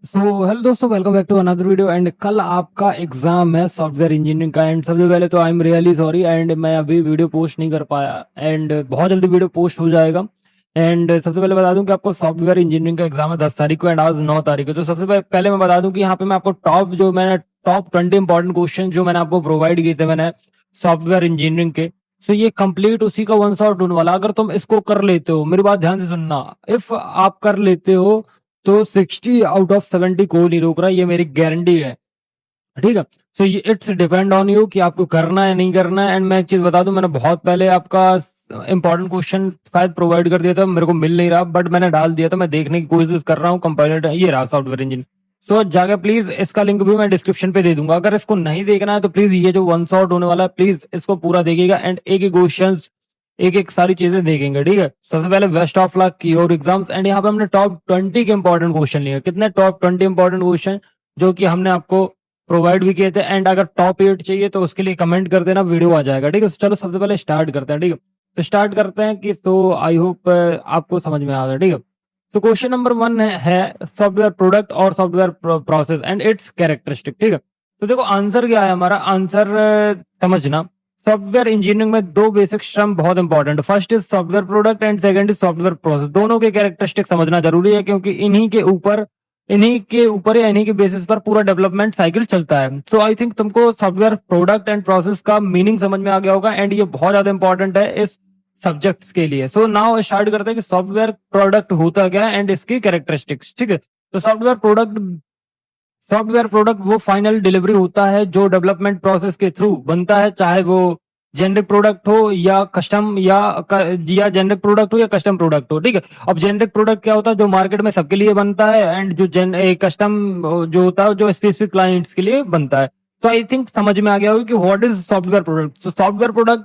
सो hello दोस्तों, welcome back to another video. And कल आपका एग्जाम है सॉफ्टवेयर इंजीनियरिंग का। एंड सबसे पहले तो I am really sorry and मैं अभी वीडियो पोस्ट नहीं कर पाया। एंड बहुत जल्दी वीडियो पोस्ट हो जाएगा। एंड सबसे पहले बता दूं कि आपको सॉफ्टवेयर इंजीनियरिंग का एग्जाम है 10 तारीख को एंड आज 9 तारीख है। तो सबसे पहले मैं बता दूं कि यहाँ पे मैं आपको टॉप 20 इंपॉर्टेंट क्वेश्चन जो मैंने आपको प्रोवाइड किए थे मैंने सॉफ्टवेयर इंजीनियरिंग के। सो ये कंप्लीट उसी का वन शॉट होने वाला। अगर तुम इसको कर लेते हो, मेरी बात ध्यान से सुनना, इफ आप कर लेते हो तो 60 आउट ऑफ 70 कोई नहीं रोक रहा, ये मेरी गारंटी है। ठीक है। सो ये इट्स डिपेंड ऑन यू कि आपको करना है नहीं करना है। एंड मैं एक चीज बता दूं, मैंने बहुत पहले आपका इंपॉर्टेंट क्वेश्चन शायद प्रोवाइड कर दिया था, मेरे को मिल नहीं रहा, बट मैंने डाल दिया था। मैं देखने की कोशिश कर रहा हूँ, कंपाइलर ये रहा सॉफ्टवेयर इंजन। सो जाकर प्लीज इसका लिंक भी मैं डिस्क्रिप्शन पे दे दूंगा। अगर इसको नहीं देखना है तो प्लीज ये जो वन शॉट होने वाला है प्लीज इसको पूरा देखिएगा। एंड एक एक क्वेश्चन एक एक सारी चीजें देखेंगे। ठीक है। सबसे पहले बेस्ट ऑफ लक की और एग्जाम्स। एंड यहाँ पे हमने टॉप 20 के इंपॉर्टेंट क्वेश्चन लिए। कितने? टॉप 20 इंपॉर्टेंट क्वेश्चन जो कि हमने आपको प्रोवाइड भी किए थे। एंड अगर टॉप 8 चाहिए तो उसके लिए कमेंट कर देना, वीडियो आ जाएगा। ठीक है। चलो सबसे पहले स्टार्ट करते हैं। ठीक है। तो स्टार्ट करते हैं कि तो आई होप आपको समझ में आ गया। ठीक है। तो क्वेश्चन नंबर 1 है सॉफ्टवेयर प्रोडक्ट और software process and it's characteristic. ठीक है। तो देखो आंसर क्या है हमारा। आंसर समझना, सॉफ्टवेयर इंजीनियरिंग में दो बेसिक टर्म बहुत important. First is software product and second is software process. दोनों के कैरेक्टरिस्टिक समझना जरूरी है क्योंकि इन्हीं के ऊपर या इन्हीं के बेसिस पर पूरा डेवलपमेंट साइकिल चलता है। तो आई थिंक तुमको सॉफ्टवेयर प्रोडक्ट एंड प्रोसेस का मीनिंग समझ में आ गया होगा। एंड ये बहुत ज्यादा इंपॉर्टेंट है इस सब्जेक्ट्स के लिए। सो नाउ स्टार्ट करते हैं कि सॉफ्टवेयर प्रोडक्ट होता क्या है एंड इसकी कैरेक्टरिस्टिक्स। ठीक है। तो सॉफ्टवेयर प्रोडक्ट वो फाइनल डिलीवरी होता है जो डेवलपमेंट प्रोसेस के थ्रू बनता है, चाहे वो जेनरिक प्रोडक्ट हो या कस्टम या जेनरिक प्रोडक्ट हो या कस्टम प्रोडक्ट हो। ठीक है। अब जेनरिक प्रोडक्ट क्या होता है? जो मार्केट में सबके लिए बनता है। एंड जो कस्टम जो होता है जो स्पेसिफिक क्लाइंट्स के लिए बनता है। तो आई थिंक समझ में आ गया होगा कि व्हाट इज सॉफ्टवेयर प्रोडक्ट। तो सॉफ्टवेयर प्रोडक्ट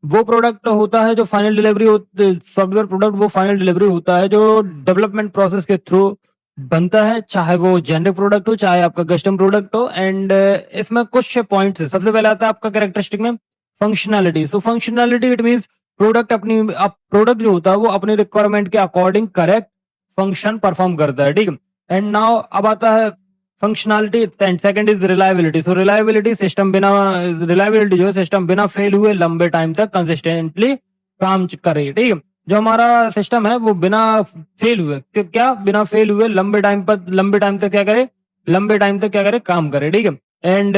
वो प्रोडक्ट होता है जो फाइनल डिलीवरी सॉफ्टवेयर प्रोडक्ट वो फाइनल डिलीवरी होता है जो डेवलपमेंट प्रोसेस के थ्रू बनता है, चाहे वो जेनरिक प्रोडक्ट हो चाहे आपका कस्टम प्रोडक्ट हो। एंड इसमें कुछ पॉइंट्स है। सबसे पहले आता है आपका कैरेक्टरिस्टिक में functionality. So functionality it means product जो होता है वो अपनी रिक्वायरमेंट के अकॉर्डिंग करेक्ट फंक्शन परफॉर्म करता है। ठीक है। एंड नाउ अब आता है functionality and second is reliability. So reliability जो है सिस्टम बिना फेल हुए लंबे टाइम तक कंसिस्टेंटली काम करे। ठीक है। जो हमारा सिस्टम है वो बिना फेल हुए क्या बिना फेल हुए लंबे टाइम तक क्या करे, काम करे। ठीक है। एंड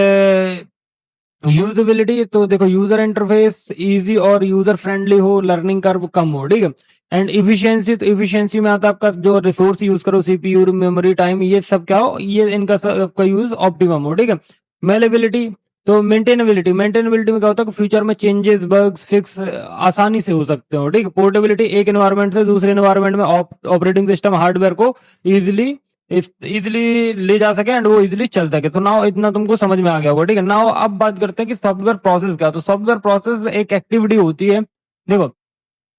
यूजेबिलिटी, तो देखो यूजर इंटरफेस इजी और यूजर फ्रेंडली हो, लर्निंग कर्व कम हो। ठीक है। एंड इफिशियंसी, तो इफिशियंसी में आता है आपका जो रिसोर्स यूज करो, सीपीयू, मेमोरी टाइम, ये सब क्या हो, ये इनका सबका यूज ऑप्टिमम हो। ठीक है। मेलेबिलिटी, तो मेंटेनेबिलिटी में क्या होता है कि फ्यूचर में चेंजेस बग्स फिक्स आसानी से हो सकते हो। ठीक है। पोर्टेबिलिटी, एक एनवायरनमेंट से दूसरे एनवायरनमेंट में ऑपरेटिंग सिस्टम हार्डवेयर को इजिली इजिली ले जा सके एंड वो इजिली चल सके। तो नाउ इतना तुमको समझ में आ गया होगा। ठीक है। नाउ अब बात करते हैं कि सॉफ्टवेयर प्रोसेस क्या। तो सॉफ्टवेयर प्रोसेस एक एक्टिविटी होती है। देखो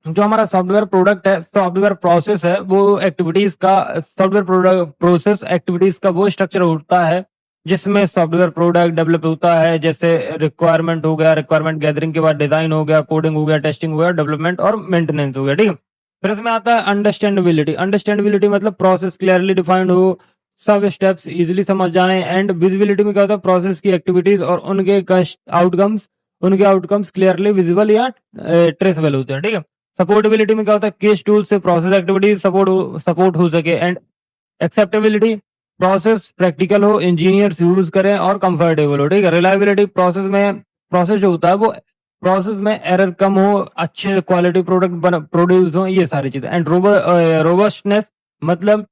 जो हमारा सॉफ्टवेयर प्रोडक्ट है, सॉफ्टवेयर प्रोसेस है, वो एक्टिविटीज का सॉफ्टवेयर प्रोडक्ट प्रोसेस एक्टिविटीज का वो स्ट्रक्चर होता है जिसमें सॉफ्टवेयर प्रोडक्ट डेवलप होता है। जैसे रिक्वायरमेंट हो गया, रिक्वायरमेंट गैदरिंग के बाद डिजाइन हो गया, कोडिंग हो गया, टेस्टिंग हो गया, डेवलपमेंट और मेंटेनेंस हो गया। ठीक है। फिर इसमें आता है अंडरस्टैंडेबिलिटी। अंडरस्टैंडेबिलिटी मतलब प्रोसेस क्लियरली डिफाइंड हो, सब स्टेप्स इजिली समझ जाएं। एंड विजिबिलिटी में क्या होता है? प्रोसेस की एक्टिविटीज और उनके आउटकम्स क्लियरली विजिबल या ट्रेसेबल होते हैं। ठीक है। सपोर्टेबिलिटी में क्या होता है? केस टूल से प्रोसेस एक्टिविटीज सपोर्ट हो सके। एंड एक्सेप्टेबिलिटी, प्रोसेस प्रैक्टिकल हो, इंजीनियर्स यूज करें और कंफर्टेबल हो। ठीक है। रिलायबिलिटी, प्रोसेस जो होता है वो प्रोसेस में एरर कम हो, अच्छे क्वालिटी प्रोडक्ट प्रोड्यूस हो, ये सारी चीजें। एंड रोबस्टनेस मतलब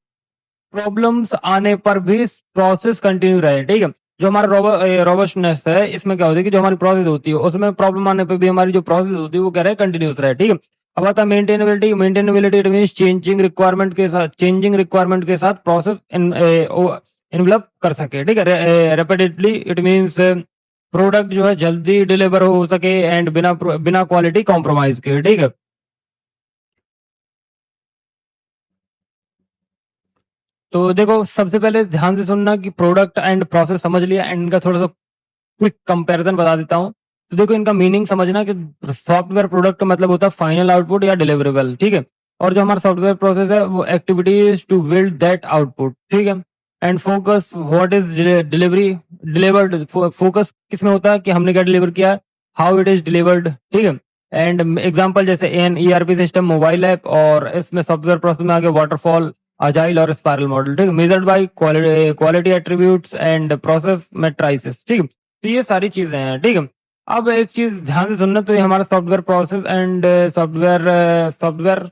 प्रॉब्लम्स आने पर भी प्रोसेस कंटिन्यू रहे। ठीक है। जो हमारा रोबस्टनेस है, इसमें क्या होता है कि जो हमारी प्रोसेस होती है उसमें प्रॉब्लम आने पर भी हमारी जो प्रोसेस होती है वो क्या रहे, कंटिन्यूस रहे। ठीक है। अब आता है maintainability. Maintainability it means changing requirement के साथ प्रोसेस इन्वेलप कर सके। ठीक है। रेपिडेटली इट मींस प्रोडक्ट जो है जल्दी डिलीवर हो सके एंड बिना बिना क्वालिटी कॉम्प्रोमाइज के। ठीक है। तो देखो सबसे पहले ध्यान से सुनना कि प्रोडक्ट एंड प्रोसेस समझ लिया एंड इनका थोड़ा सा क्विक कंपैरिजन बता देता हूँ। तो देखो इनका मीनिंग समझना कि सॉफ्टवेयर प्रोडक्ट का मतलब होता है फाइनल आउटपुट या डिलीवरेबल। ठीक है। और जो हमारा सॉफ्टवेयर प्रोसेस है वो activities to build that output. ठीक है। And focus what is delivered, focus किस में होता है कि हमने क्या डिलीवर किया, हाउ इट इज डिलीवर्ड, ठीक है। एंड एग्जांपल जैसे an ERP system, mobile app, और इसमें सॉफ्टवेयर प्रोसेस में आगे वाटरफॉल, अजाइल और स्पाइरल मॉडल, ठीक है। Measured by quality attributes and process matrices, ठीक है। तो ये सारी चीजें हैं, ठीक है। अब एक चीज ध्यान से सुनना, तो ये हमारा software process and software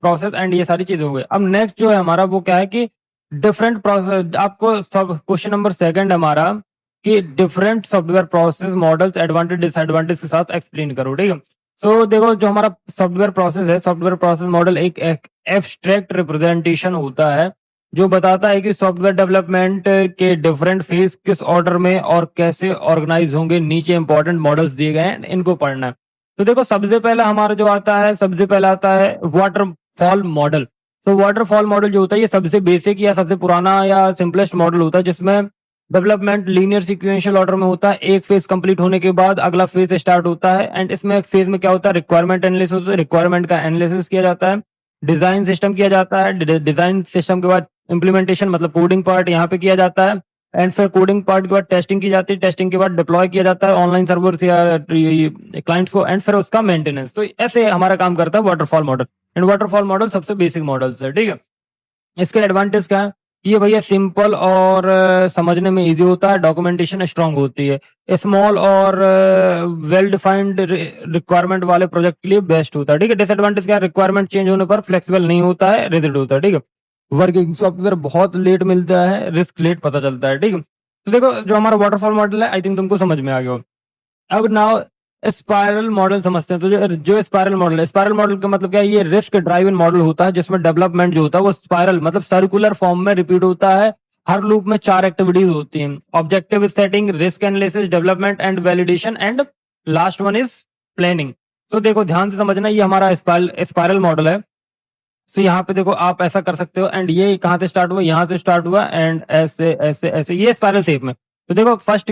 process and ये सारी चीजें हो गई। अब नेक्स्ट जो है हमारा वो क्या है कि डिफरेंट प्रोसेस, आपको सब क्वेश्चन नंबर सेकंड हमारा कि different software process models advantage disadvantage के साथ एक्सप्लेन करो, ठीक है। तो देखो जो हमारा सॉफ्टवेयर प्रोसेस है, सॉफ्टवेयर प्रोसेस मॉडल एक एब्स्ट्रैक्ट रिप्रेजेंटेशन होता है जो बताता है कि सॉफ्टवेयर डेवलपमेंट के डिफरेंट फेज किस ऑर्डर में और कैसे ऑर्गेनाइज होंगे। नीचे इंपॉर्टेंट मॉडल्स दिए गए हैं, इनको पढ़ना है। तो देखो सबसे पहला हमारा जो आता है, सबसे पहला आता है वाटरफॉल मॉडल। तो वाटरफॉल मॉडल जो होता है ये सबसे बेसिक या सबसे पुराना या सिंपलेस्ट मॉडल होता है, जिसमें डेवलपमेंट लीनियर सीक्वेंशियल ऑर्डर में होता है। एक फेज कंप्लीट होने के बाद अगला फेज स्टार्ट होता है, एंड इसमें एक फेज में क्या होता है, रिक्वायरमेंट एनालिसिस होता है, रिक्वायरमेंट का एनालिसिस किया जाता है, डिजाइन सिस्टम किया जाता है, डिजाइन सिस्टम के बाद इम्प्लीमेंटेशन मतलब कोडिंग पार्ट यहाँ पे किया जाता है, एंड फिर कोडिंग पार्ट के बाद टेस्टिंग की जाती है, टेस्टिंग के बाद डिप्लॉय किया जाता है ऑनलाइन सर्वर या क्लाइंट्स को, एंड फिर उसका मेंटेनेंस। तो ऐसे हमारा काम करता है waterfall model, and waterfall model सबसे बेसिक मॉडल्स है, ठीक है। इसके एडवांटेज क्या है, ये भैया सिंपल और समझने में इजी होता है, डॉक्यूमेंटेशन स्ट्रांग होती है, स्मॉल और वेल डिफाइंड रिक्वायरमेंट वाले प्रोजेक्ट के लिए बेस्ट होता है, ठीक है। डिसएडवांटेज क्या है, रिक्वायरमेंट चेंज होने पर फ्लेक्सिबल नहीं होता है, रिजिड होता है, ठीक है। वर्किंग सॉफ्टवेयर बहुत लेट मिलता है, रिस्क लेट पता चलता है, ठीक है। तो देखो जो हमारा वाटरफॉल मॉडल है, आई थिंक तुमको समझ में आ गया हो। अब नाउ स्पाइरल मॉडल समझते हैं। तो जो स्पाइरल मॉडल है, स्पाइरल मॉडल का मतलब क्या है, ये रिस्क ड्राइवन मॉडल होता है जिसमें डेवलपमेंट जो होता है वो स्पाइरल मतलब सर्कुलर फॉर्म में रिपीट होता है। हर लूप में 4 एक्टिविटीज होती हैं, objective setting, risk analysis, development and validation, and last one is planning. तो देखो ध्यान से समझना, ये हमारा स्पाइरल मॉडल है। तो यहाँ पे देखो आप ऐसा कर सकते हो, एंड ये कहाँ से स्टार्ट हुआ, यहाँ से स्टार्ट हुआ, एंड ऐसे ऐसे ऐसे ये स्पाइरल शेप में। तो देखो फर्स्ट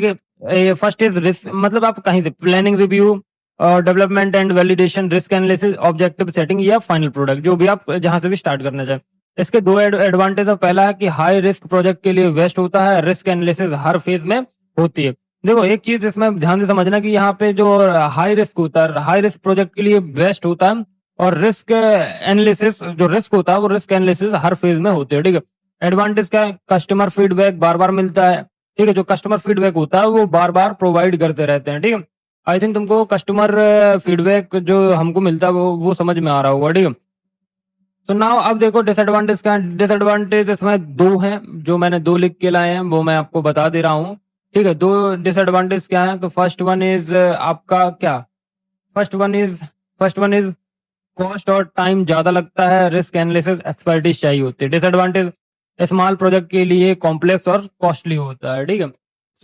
इज रिस्क, मतलब आप कहीं से planning, review, development and validation, risk analysis, objective setting या फाइनल प्रोडक्ट, जो भी आप जहां से भी स्टार्ट करना चाहें। इसके दो एडवांटेज है, पहला है कि हाई रिस्क प्रोजेक्ट के लिए बेस्ट होता है, रिस्क एनालिसिस हर फेज में होती है। देखो एक चीज इसमें ध्यान से समझना कि यहाँ पे जो हाई रिस्क होता है, हाई रिस्क प्रोजेक्ट के लिए बेस्ट होता है, और रिस्क एनालिसिस जो रिस्क होता है वो रिस्क एनालिसिस हर फेज में होते हैं, ठीक है। एडवांटेज क्या है, कस्टमर फीडबैक बार बार मिलता है, ठीक है। जो कस्टमर फीडबैक होता है वो बार बार प्रोवाइड करते रहते हैं, ठीक है। आई थिंक तुमको कस्टमर फीडबैक जो हमको मिलता है वो समझ में आ रहा होगा, ठीक है। तो नाउ अब देखो डिसएडवांटेज क्या है। डिसएडवांटेज इसमें दो हैं, जो मैंने दो लिख के लाए हैं वो मैं आपको बता दे रहा हूँ, ठीक है। दो डिसएडवांटेज क्या है, तो फर्स्ट वन इज आपका क्या, फर्स्ट वन इज कॉस्ट और टाइम ज्यादा लगता है, रिस्क एनालिसिस एक्सपर्टीज चाहिए होती है। डिसएडवांटेज स्मॉल प्रोजेक्ट के लिए कॉम्प्लेक्स और कॉस्टली होता है, ठीक है।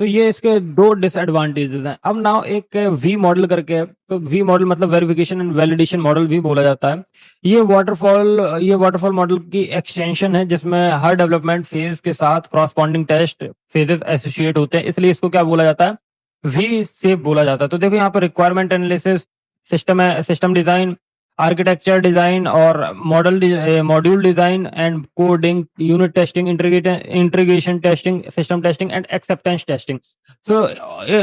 तो ये इसके दो डिसएडवांटेजेस हैं। अब नाउ एक वी मॉडल करके है, तो वी मॉडल मतलब वेरिफिकेशन एंड वैलिडेशन मॉडल भी बोला जाता है। ये वाटरफॉल मॉडल की एक्सटेंशन है, जिसमें हर डेवलपमेंट फेज के साथ क्रॉसपॉन्डिंग टेस्ट फेजेस एसोसिएट होते हैं, इसलिए इसको क्या बोला जाता है, वी शेप बोला जाता है। तो देखो यहाँ पर requirement analysis, system design, architecture design और module design and coding, unit testing, integration testing, system testing and acceptance testing. So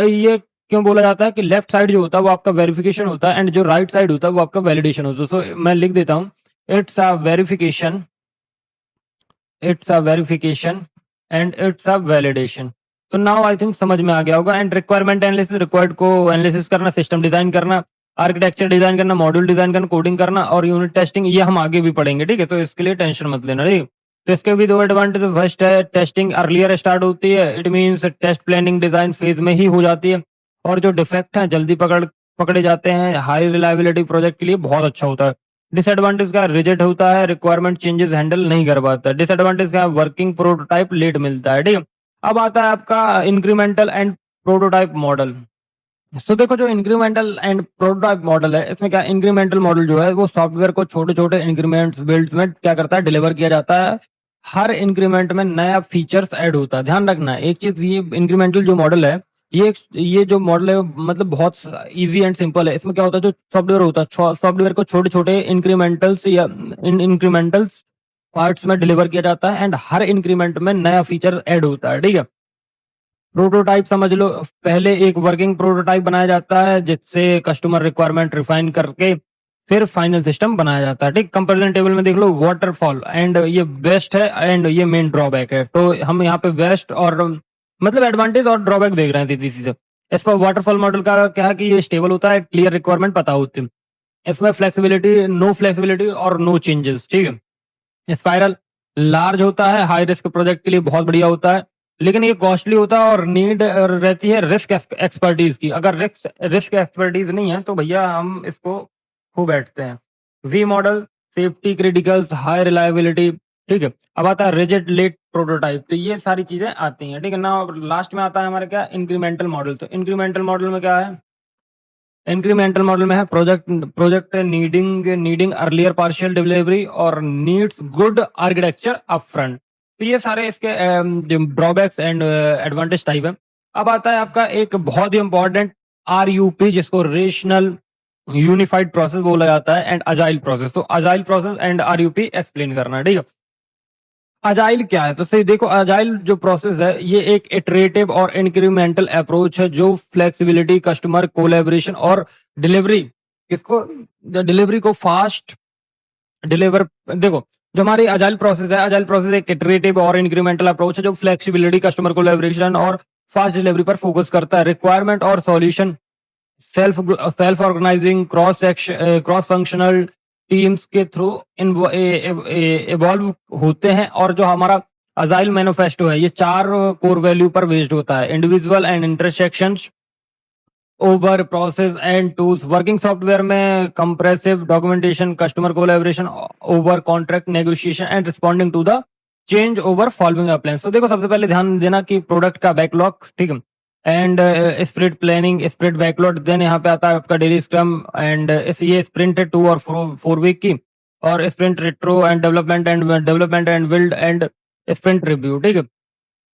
ये क्यों बोला जाता है कि लेफ्ट साइड जो होता है वो आपका वेरिफिकेशन होता है, एंड जो राइट साइड होता है वो आपका वैलिडेशन होता है। सो मैं लिख देता हूँ, it's a verification, and it's a validation. तो नाउ आई थिंक समझ में आ गया होगा। एंड रिक्वायरमेंट एनालिसिस, रिक्वायर्ड को एनालिसिस करना, सिस्टम डिजाइन करना, आर्किटेक्चर डिजाइन करना, मॉड्यूल डिजाइन करना, कोडिंग करना, और यूनिट टेस्टिंग, ये हम आगे भी पढ़ेंगे, ठीक है। तो इसके लिए टेंशन मत लेना, ठीक है। तो इसके भी दो एडवांटेज, फर्स्ट है टेस्टिंग अर्लियर स्टार्ट होती है, it means test planning design phase में ही हो जाती है, और जो डिफेक्ट है जल्दी पकड़े जाते हैं, हाई रिलायबिलिटी प्रोजेक्ट के लिए बहुत अच्छा होता है। डिसएडवांटेज का रिजेक्ट होता है, रिक्वायरमेंट चेंजेस हैंडल नहीं कर पाता है। डिसएडवांटेज का वर्किंग प्रोटोटाइप लेट मिलता है, ठीक है। अब आता है आपका इंक्रीमेंटल एंड प्रोटोटाइप मॉडल। सो देखो जो इंक्रीमेंटल एंड प्रोटोटाइप मॉडल है, इसमें क्या, इंक्रीमेंटल मॉडल जो है वो सॉफ्टवेयर को छोटे छोटे इंक्रीमेंट्स बिल्ड्स में क्या करता है, डिलीवर किया जाता है। हर इंक्रीमेंट में नया फीचर्स ऐड होता है। ध्यान रखना एक चीज, ये इंक्रीमेंटल जो मॉडल है, ये जो मॉडल है मतलब बहुत इजी एंड सिंपल है। इसमें क्या होता है, जो सॉफ्टवेयर होता है, सॉफ्टवेयर को छोटे छोटे इंक्रीमेंटल्स पार्ट्स में डिलीवर किया जाता है एंड हर इंक्रीमेंट में नया फीचर ऐड होता है, ठीक है। प्रोटोटाइप समझ लो, पहले एक वर्किंग प्रोटोटाइप बनाया जाता है जिससे कस्टमर रिक्वायरमेंट रिफाइन करके फिर फाइनल सिस्टम बनाया जाता है, ठीक। कंपैरिजन टेबल में देख लो वाटरफॉल, एंड ये बेस्ट है एंड ये मेन ड्रॉबैक है। तो हम यहाँ पे बेस्ट और मतलब एडवांटेज और ड्रॉबैक देख रहे हैं सीधी सीधे। इस पर वाटरफॉल मॉडल का क्या है कि ये स्टेबल होता है, क्लियर रिक्वायरमेंट पता होती है, इसमें फ्लेक्सिबिलिटी और नो चेंजेस, ठीक है। स्पाइरल लार्ज होता है, हाई रिस्क प्रोजेक्ट के लिए बहुत बढ़िया होता है, लेकिन ये कॉस्टली होता है और नीड रहती है रिस्क एक्सपर्टीज की। अगर रिस्क एक्सपर्टीज नहीं है तो भैया हम इसको खो बैठते हैं। V model safety criticals, high reliability, ठीक है। अब आता है रिजिड लेट प्रोटोटाइप, तो ये सारी चीजें आती हैं, ठीक है ना। लास्ट में आता है हमारे क्या, इंक्रीमेंटल मॉडल। तो इंक्रीमेंटल मॉडल में क्या है, इंक्रीमेंटल मॉडल में है project needing earlier partial delivery और नीड्स गुड आर्किटेक्चर अपफ्रंट। तो ये सारे इसके ड्रॉबैक्स एंड एडवांटेज टाइप है। अब आता है आपका एक बहुत ही इंपॉर्टेंट RUP, जिसको रेशनल यूनिफाइड प्रोसेस बोला जाता है, एंड अजाइल प्रोसेस। तो agile process and RUP explain करना है, ठीक है। अजाइल क्या है, तो सही देखो, अजाइल जो प्रोसेस है ये एक इटरेटिव और इंक्रीमेंटल अप्रोच है जो फ्लेक्सिबिलिटी, कस्टमर कोलैबोरेशन और डिलीवरी इसको डिलीवरी को फास्ट डिलीवर। देखो, जो हमारी अजाइल प्रोसेस है, अजाइल प्रोसेस एक इटरेटिव और इंक्रीमेंटल अप्रोच है जो फ्लेक्सिबिलिटी, कस्टमर कोलैबोरेशन और फास्ट डिलीवरी पर फोकस करता है। रिक्वायरमेंट और solution self organising cross functional teams के थ्रू इवॉल्व होते हैं। और जो हमारा अजाइल मैनिफेस्टो है ये 4 कोर वैल्यू पर बेस्ड होता है, individual and intersections over process and tools. Working software में comprehensive documentation, customer collaboration over contract negotiation and responding to the change over following plans. तो देखो, सबसे पहले ध्यान देना कि प्रोडक्ट का बैकलॉग, ठीक है, and sprint planning, sprint backlog. Then यहाँ पे आता है आपका डेली स्क्रम एंड ये स्प्रिंट है 2 और 4 वीक की, और sprint retro and development and build and sprint review, ठीक है।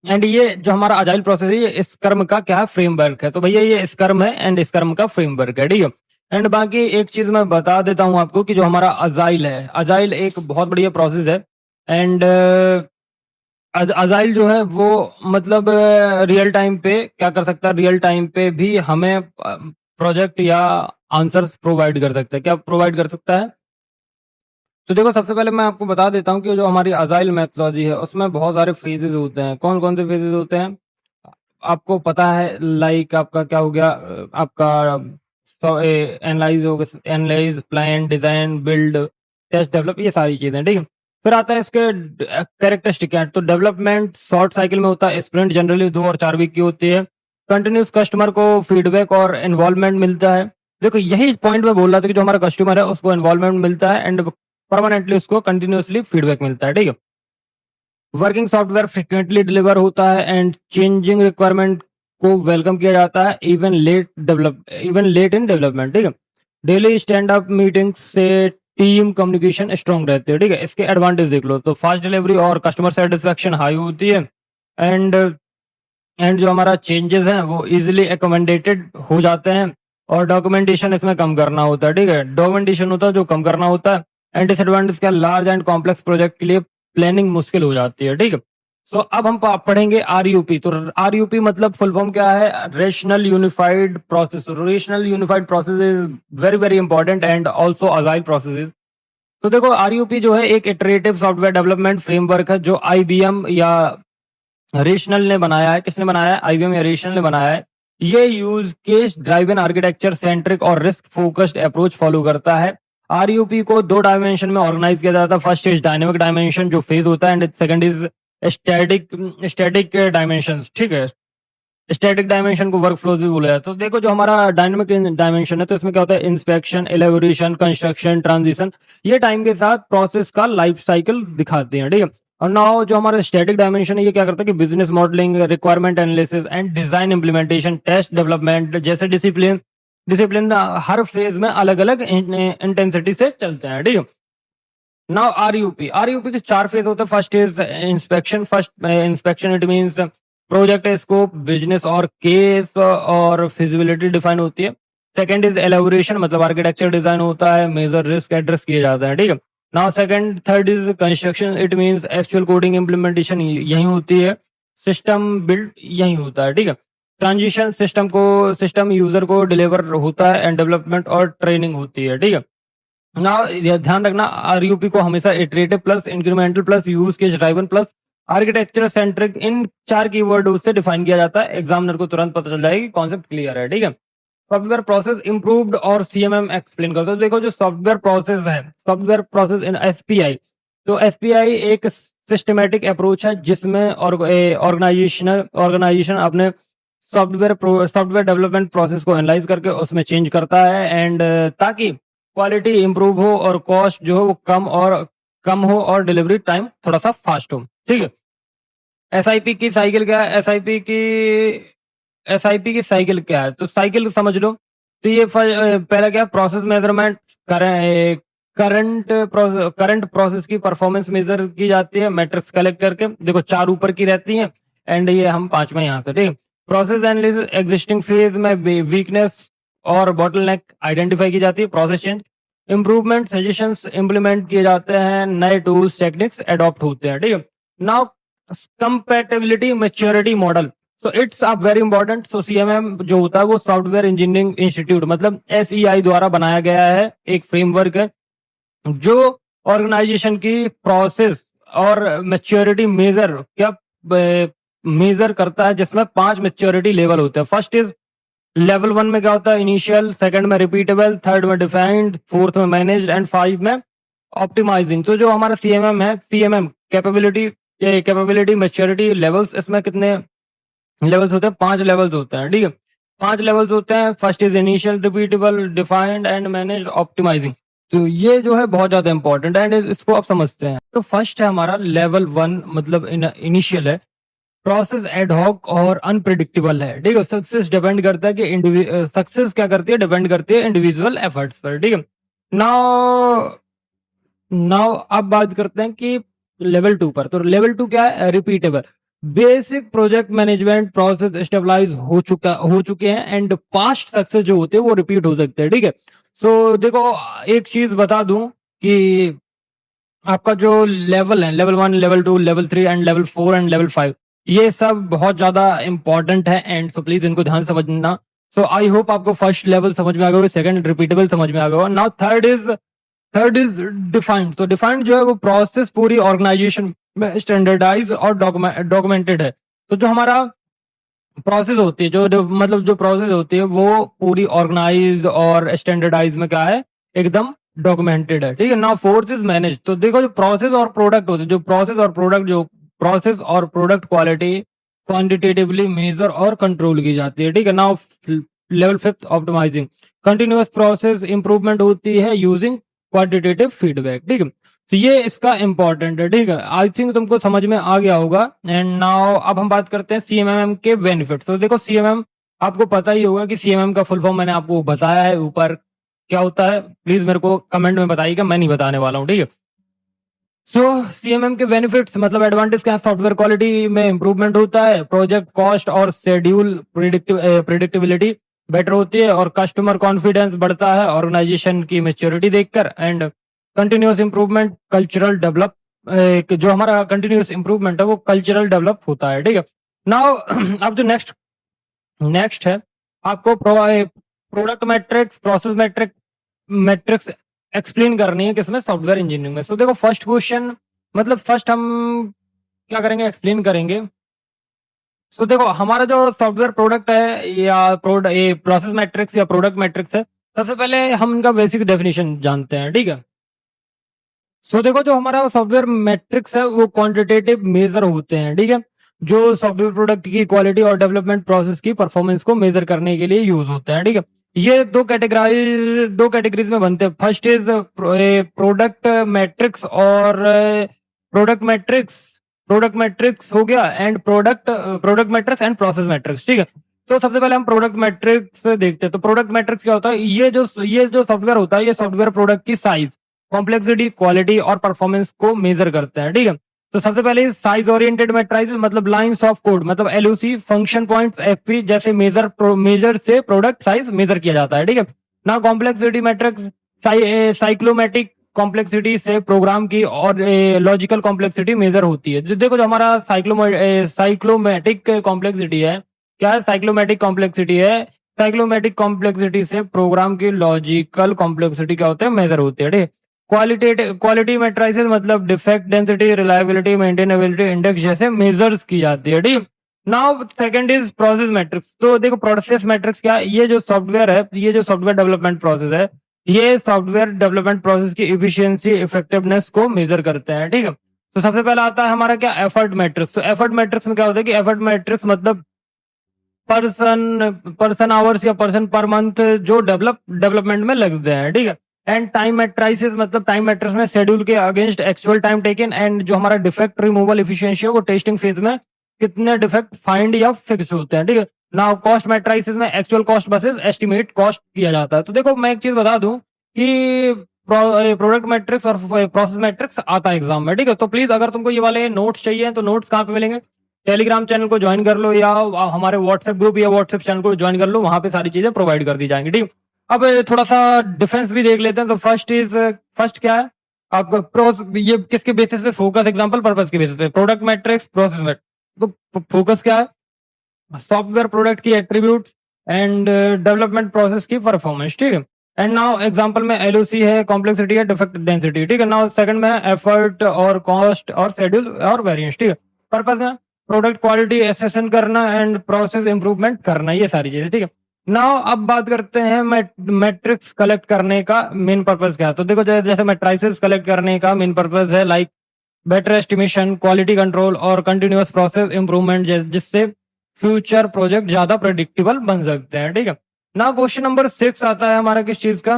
एंड ये जो हमारा अजाइल प्रोसेस है ये स्क्रम का क्या है, फ्रेमवर्क है। तो भैया ये स्क्रम है एंड स्क्रम का फ्रेमवर्क है, ठीक है। एंड बाकी एक चीज मैं बता देता हूँ आपको कि जो हमारा अजाइल है, अजाइल एक बहुत बढ़िया प्रोसेस है। एंड अजाइल जो है वो मतलब रियल टाइम पे क्या कर सकता है, रियल टाइम पे भी हमें प्रोजेक्ट या आंसर्स प्रोवाइड कर सकता है। क्या प्रोवाइड कर सकता है, तो देखो, सबसे पहले मैं आपको बता देता हूँ कि जो हमारी अजाइल मेथोडोलॉजी है उसमें बहुत सारे फेजेस होते हैं। कौन कौन से फेजेस होते हैं आपको पता है, लाइक आपका क्या हो गया, आपका analyse, plan, design, build, test, develop, ये सारी चीजें, ठीक है। फिर आता है इसके कैरेक्टरिस्टिक है। तो डेवलपमेंट शॉर्ट साइकिल में होता है, स्प्रिंट जनरली 2 और 4 वीक की होती है। कंटिन्यूस कस्टमर को फीडबैक और इन्वॉल्वमेंट मिलता है। देखो, यही पॉइंट मैं बोल रहा था कि जो हमारा कस्टमर है उसको इन्वॉल्वमेंट मिलता है एंड परमानेंटली उसको कंटिन्यूसली फीडबैक मिलता है, ठीक है। वर्किंग सॉफ्टवेयर फ्रिक्वेंटली डिलीवर होता है एंड चेंजिंग रिक्वायरमेंट को वेलकम किया जाता है, इवन लेट इन डेवलपमेंट, ठीक है। डेली स्टैंड अप मीटिंग से टीम कम्युनिकेशन स्ट्रांग रहते हैं, ठीक है। इसके एडवांटेज देख लो, तो फास्ट डिलीवरी और कस्टमर सेटिस्फेक्शन हाई होती है। एंड जो हमारा चेंजेस हैं वो इजीली एकमेंडेटेड हो जाते हैं, और डॉक्यूमेंटेशन इसमें कम करना होता है, ठीक है। डॉक्यूमेंटेशन होता है जो कम करना होता है। एंड डिसएडवांटेज क्या, लार्ज एंड कॉम्प्लेक्स प्रोजेक्ट के लिए प्लानिंग मुश्किल हो जाती है, ठीक है। सो अब हम पढ़ेंगे RUP। तो RUP मतलब फुल फॉर्म क्या है, rational unified process. Rational unified process is very very important and also agile process. तो देखो, RUP जो है एक इटरेटिव सॉफ्टवेयर डेवलपमेंट फ्रेमवर्क है जो IBM या रेशनल ने बनाया है। किसने बनाया है, IBM या रेशनल ने बनाया है। ये use case driven architecture centric और रिस्क फोकस्ड अप्रोच फॉलो करता है। RUP को 2 डायमेंशन में ऑर्गेनाइज किया जाता है। फर्स्ट इज डायनेमिक डायमेंशन जो फेज होता है, and second is static dimension, ठीक है। स्टैटिक डायमेंशन को वर्क फ्लोज भी बोला जाता है। तो देखो, जो हमारा डायनेमिक डायमेंशन है तो इसमें क्या होता है, इंस्पेक्शन, एलेबोरेशन, कंस्ट्रक्शन, ट्रांजिशन, ये टाइम के साथ प्रोसेस का लाइफ साइकिल दिखाते हैं, ठीक है। और नाउ जो हमारा स्टैटिक डायमेंशन है ये क्या करता है कि business modelling, requirement analysis and design implementation, test, development जैसे डिसिप्लिन हर फेज में अलग अलग इंटेंसिटी से चलते हैं, ठीक है। नाउ RUP के 4 फेज होते हैं। First is inspection it means project scope, business और केस और फिजिबिलिटी डिफाइन होती है। सेकंड इज एलेबोरेशन, मतलब आर्किटेक्चर डिजाइन होता है, मेजर रिस्क एड्रेस किए जाते हैं, ठीक है। Now second third is construction, it means actual coding implementation यही होती है, सिस्टम बिल्ड यही होता है, ठीक है। ट्रांजिशन सिस्टम यूजर को डिलीवर होता है एंड डेवलपमेंट और ट्रेनिंग होती है, ठीक है। नाउ ध्यान रखना आरयूपी को हमेशा iterative plus incremental plus use case driven plus architecture centric इन 4 कीवर्ड से डिफाइन किया जाता है। एग्जामिनर को तुरंत पता चल जाएगी कॉन्सेप्ट क्लियर है, ठीक है। सॉफ्टवेयर प्रोसेस इंप्रूव्ड और सीएमएम एक्सप्लेन करते हो। देखो जो सॉफ्टवेयर प्रोसेस है, सॉफ्टवेयर प्रोसेस इन एसपीआई, तो एसपीआई एक सिस्टमेटिक अप्रोच है जिसमें ऑर्गेनाइजेशन अपने सॉफ्टवेयर डेवलपमेंट प्रोसेस को एनालाइज करके उसमें चेंज करता है एंड ताकि क्वालिटी इंप्रूव हो और कॉस्ट जो है वो कम हो और डिलीवरी टाइम थोड़ा सा फास्ट हो, ठीक है। एसआईपी की साइकिल क्या है? एसआईपी की साइकिल क्या है? तो साइकिल समझ लो। तो ये पहला क्या, प्रोसेस मेजरमेंट, करंट प्रोसेस की परफॉर्मेंस मेजर की जाती है मैट्रिक्स कलेक्ट करके। देखो 4 ऊपर की रहती है एंड ये हम 5वां यहाँ पे, ठीक है। प्रोसेस एनालिसिस, एग्जिस्टिंग फेज में वीकनेस और बॉटलनेक आइडेंटिफाई की जाती है। Process change, improvement suggestions implement किए जाते हैं, नए टूल्स टेक्निक्स अडॉप्ट होते हैं, ठीक है। Now compatibility maturity model, so it's a very important. So CMM जो होता है वो सॉफ्टवेयर इंजीनियरिंग इंस्टीट्यूट मतलब एसईआई द्वारा बनाया गया है, एक फ्रेमवर्क है जो ऑर्गेनाइजेशन की प्रोसेस और मैच्योरिटी मेजर करता है, जिसमें 5 मैच्योरिटी लेवल होते हैं। फर्स्ट इज लेवल 1 में क्या होता है, इनिशियल, सेकंड में रिपीटेबल, थर्ड में डिफाइंड, फोर्थ में मैनेज्ड एंड 5 में ऑप्टिमाइजिंग। तो जो हमारा सीएमएम है, सीएमएम कैपेबिलिटी मैच्योरिटी लेवल्स, इसमें कितने लेवल्स होते हैं? 5 लेवल्स होते हैं, ठीक है। 5 लेवल्स होते हैं। First is initial, repeatable, defined and managed, optimising. तो ये जो है बहुत ज्यादा इंपॉर्टेंट है एंड इसको आप समझते हैं। तो फर्स्ट है हमारा लेवल 1 मतलब इनिशियल है, प्रोसेस एडहॉक और अनप्रिडिक्टेबल है, ठीक है। सक्सेस डिपेंड करता है कि सक्सेस क्या करती है, डिपेंड करती है इंडिविजुअल एफर्ट्स पर, ठीक है। नाउ नाउ अब बात करते हैं कि लेवल 2 पर। तो लेवल 2 क्या है? Repeatable, basic project management process stabilise हो चुके हैं एंड पास्ट सक्सेस जो होते हैं वो रिपीट हो सकते हैं, ठीक है। सो देखो एक चीज बता दूं कि आपका जो लेवल है, level 1, level 2, level 3 and level 4 and level 5, ये सब बहुत ज्यादा इंपॉर्टेंट है एंड सो प्लीज इनको ध्यान समझना। सो आई होप आपको फर्स्ट लेवल समझ में आ गया, सेकंड रिपीटेबल समझ में आ गया। Now third is defined. तो डिफाइंड जो है वो प्रोसेस पूरी ऑर्गेनाइजेशन में स्टैंडर्डाइज और डॉक्यूमेंटेड है। तो जो हमारा प्रोसेस होती है, मतलब जो प्रोसेस होती है वो पूरी ऑर्गेनाइज और स्टैंडर्डाइज में क्या है, एकदम डॉक्यूमेंटेड है, ठीक है। Now fourth is manage. तो देखो जो प्रोसेस और प्रोडक्ट होते हैं, जो प्रोसेस और प्रोडक्ट क्वालिटी क्वांटिटेटिवली मेजर और कंट्रोल की जाती है, ठीक है। Now level 5 optimising, continuous process improvement होती है यूजिंग क्वांटिटेटिव फीडबैक, ठीक है। तो ये इसका इंपॉर्टेंट है, ठीक है। आई थिंक तुमको समझ में आ गया होगा। एंड नाउ अब हम बात करते हैं सीएमएम के बेनिफिट्स। तो देखो सीएमएम आपको पता ही होगा कि सीएमएम का फुल फॉर्म मैंने आपको बताया है ऊपर क्या होता है। प्लीज मेरे को कमेंट में बताइएगा, मैं नहीं बताने वाला हूँ, ठीक है। सो सीएमएम के बेनिफिट्स मतलब एडवांटेज क्या है? सॉफ्टवेयर क्वालिटी में इंप्रूवमेंट होता है, प्रोजेक्ट कॉस्ट और शेड्यूल प्रिडिक्टिबिलिटी बेटर होती है और कस्टमर कॉन्फिडेंस बढ़ता है ऑर्गेनाइजेशन की मेच्योरिटी देखकर and continuous improvement cultural develop, जो हमारा कंटिन्यूअस इंप्रूवमेंट है वो कल्चरल डेवलप होता है, ठीक है। नाउ अब जो नेक्स्ट है आपको product matrix, process matrix explain करनी है किसमें, सॉफ्टवेयर इंजीनियरिंग में। सो देखो फर्स्ट क्वेश्चन मतलब फर्स्ट हम क्या करेंगे, एक्सप्लेन करेंगे। सो देखो हमारा जो सॉफ्टवेयर प्रोडक्ट है या प्रोसेस मैट्रिक्स या प्रोडक्ट मैट्रिक्स है, सबसे पहले हम इनका बेसिक डेफिनेशन जानते हैं, ठीक है। सो देखो जो हमारा सॉफ्टवेयर मैट्रिक्स है वो क्वांटिटेटिव मेजर होते हैं, ठीक है, जो सॉफ्टवेयर प्रोडक्ट की क्वालिटी और डेवलपमेंट प्रोसेस की परफॉर्मेंस को मेजर करने के लिए यूज होते हैं, ठीक है। ये दो कैटेगरीज में बनते हैं। फर्स्ट इज प्रोडक्ट मैट्रिक्स और प्रोडक्ट मैट्रिक्स हो गया and product matrix and process matrix, ठीक है। तो सबसे पहले हम प्रोडक्ट मैट्रिक्स देखते हैं। तो प्रोडक्ट मैट्रिक्स क्या होता है? ये जो सॉफ्टवेयर होता है ये सॉफ्टवेयर प्रोडक्ट की साइज, कॉम्प्लेक्सिटी, क्वालिटी और परफॉर्मेंस को मेजर करते हैं, ठीक है। तो सबसे पहले साइज ओरिएंटेड मैट्रिक्स मतलब लाइंस ऑफ कोड मतलब एलओसी, फंक्शन पॉइंट्स, एफपी जैसे मेजर से प्रोडक्ट साइज मेजर किया जाता है, ठीक है ना। कॉम्प्लेक्सिटी मैट्रिक्स साइक्लोमेटिक कॉम्प्लेक्सिटी से प्रोग्राम की और लॉजिकल कॉम्प्लेक्सिटी मेजर होती है। जो देखो जो हमारा साइक्लोमेटिक कॉम्प्लेक्सिटी है, क्या है? साइक्लोमेटिक कॉम्प्लेक्सिटी है। साइक्लोमेटिक कॉम्प्लेक्सिटी से प्रोग्राम की लॉजिकल कॉम्प्लेक्सिटी क्या होते हैं? मेजर होती है। ठीक है। क्वालिटी मैट्रिसेस मतलब defect density, reliability, maintainability index जैसे मेजर्स की जाती है। ठीक है। Now second is process matrix. तो देखो प्रोसेस मैट्रिक्स क्या है? ये जो सॉफ्टवेयर है, ये जो सॉफ्टवेयर डेवलपमेंट प्रोसेस है, ये सॉफ्टवेयर डेवलपमेंट प्रोसेस की इफिशियंसी, इफेक्टिवनेस को मेजर करते हैं। ठीक है। तो सबसे पहला आता है हमारा क्या? Effort matrix. तो एफर्ट मैट्रिक्स में क्या होता है कि एफर्ट मैट्रिक्स मतलब पर्सन आवर्स या पर्सन पर मंथ जो डेवलपमेंट में लगते हैं। ठीक है। एंड टाइम मैट्रिसेस मतलब टाइम मैट्रिक्स में शेड्यूल के against actual time taken, and जो हमारा डिफेक्ट रिमूवल एफिशिएंसी है वो टेस्टिंग फेज में कितने डिफेक्ट फाइंड या फिक्स होते हैं। ठीक है। नाउ कॉस्ट मैट्रिसेस में actual cost versus estimate cost किया जाता है। तो देखो मैं एक चीज बता दूं कि प्रोडक्ट मैट्रिक्स और प्रोसेस मैट्रिक्स आता है एग्जाम में। ठीक है। तो प्लीज अगर तुमको ये वाले नोट्स चाहिए तो नोट्स कहाँ पे मिलेंगे? टेलीग्राम चैनल को ज्वाइन कर लो या हमारे व्हाट्सएप ग्रुप या व्हाट्सएप चैनल को ज्वाइन कर लो, वहां पे सारी चीजें प्रोवाइड कर दी जाएंगी। ठीक। अब थोड़ा सा डिफरेंस भी देख लेते हैं। तो फर्स्ट क्या है आपका? ये किसके बेसिस पे? फोकस, एग्जांपल, पर्पस के बेसिस पे। Product matrix, process matrix. तो फोकस क्या है? सॉफ्टवेयर प्रोडक्ट की एट्रीब्यूट एंड डेवलपमेंट प्रोसेस की परफॉर्मेंस। ठीक है। एंड नाउ एग्जांपल में एलओसी है, कॉम्प्लेक्सिटी है, डिफेक्ट डेंसिटी। ठीक है। नाउ सेकंड में एफर्ट और कॉस्ट और शेड्यूल और वेरिएंस। ठीक है। पर्पस में प्रोडक्ट क्वालिटी एसेसन करना एंड प्रोसेस इंप्रूवमेंट करना, ये सारी चीजें। ठीक है। नाउ अब बात करते हैं मैट्रिक्स कलेक्ट करने का मेन पर्पस क्या है। तो देखो जैसे मैट्रिसेस कलेक्ट करने का मेन पर्पस है like better estimation, quality control और कंटिन्यूअस प्रोसेस इंप्रूवमेंट, जिससे फ्यूचर प्रोजेक्ट ज्यादा प्रेडिक्टेबल बन सकते हैं। ठीक है। ना क्वेश्चन नंबर 6 आता है हमारा किस चीज का?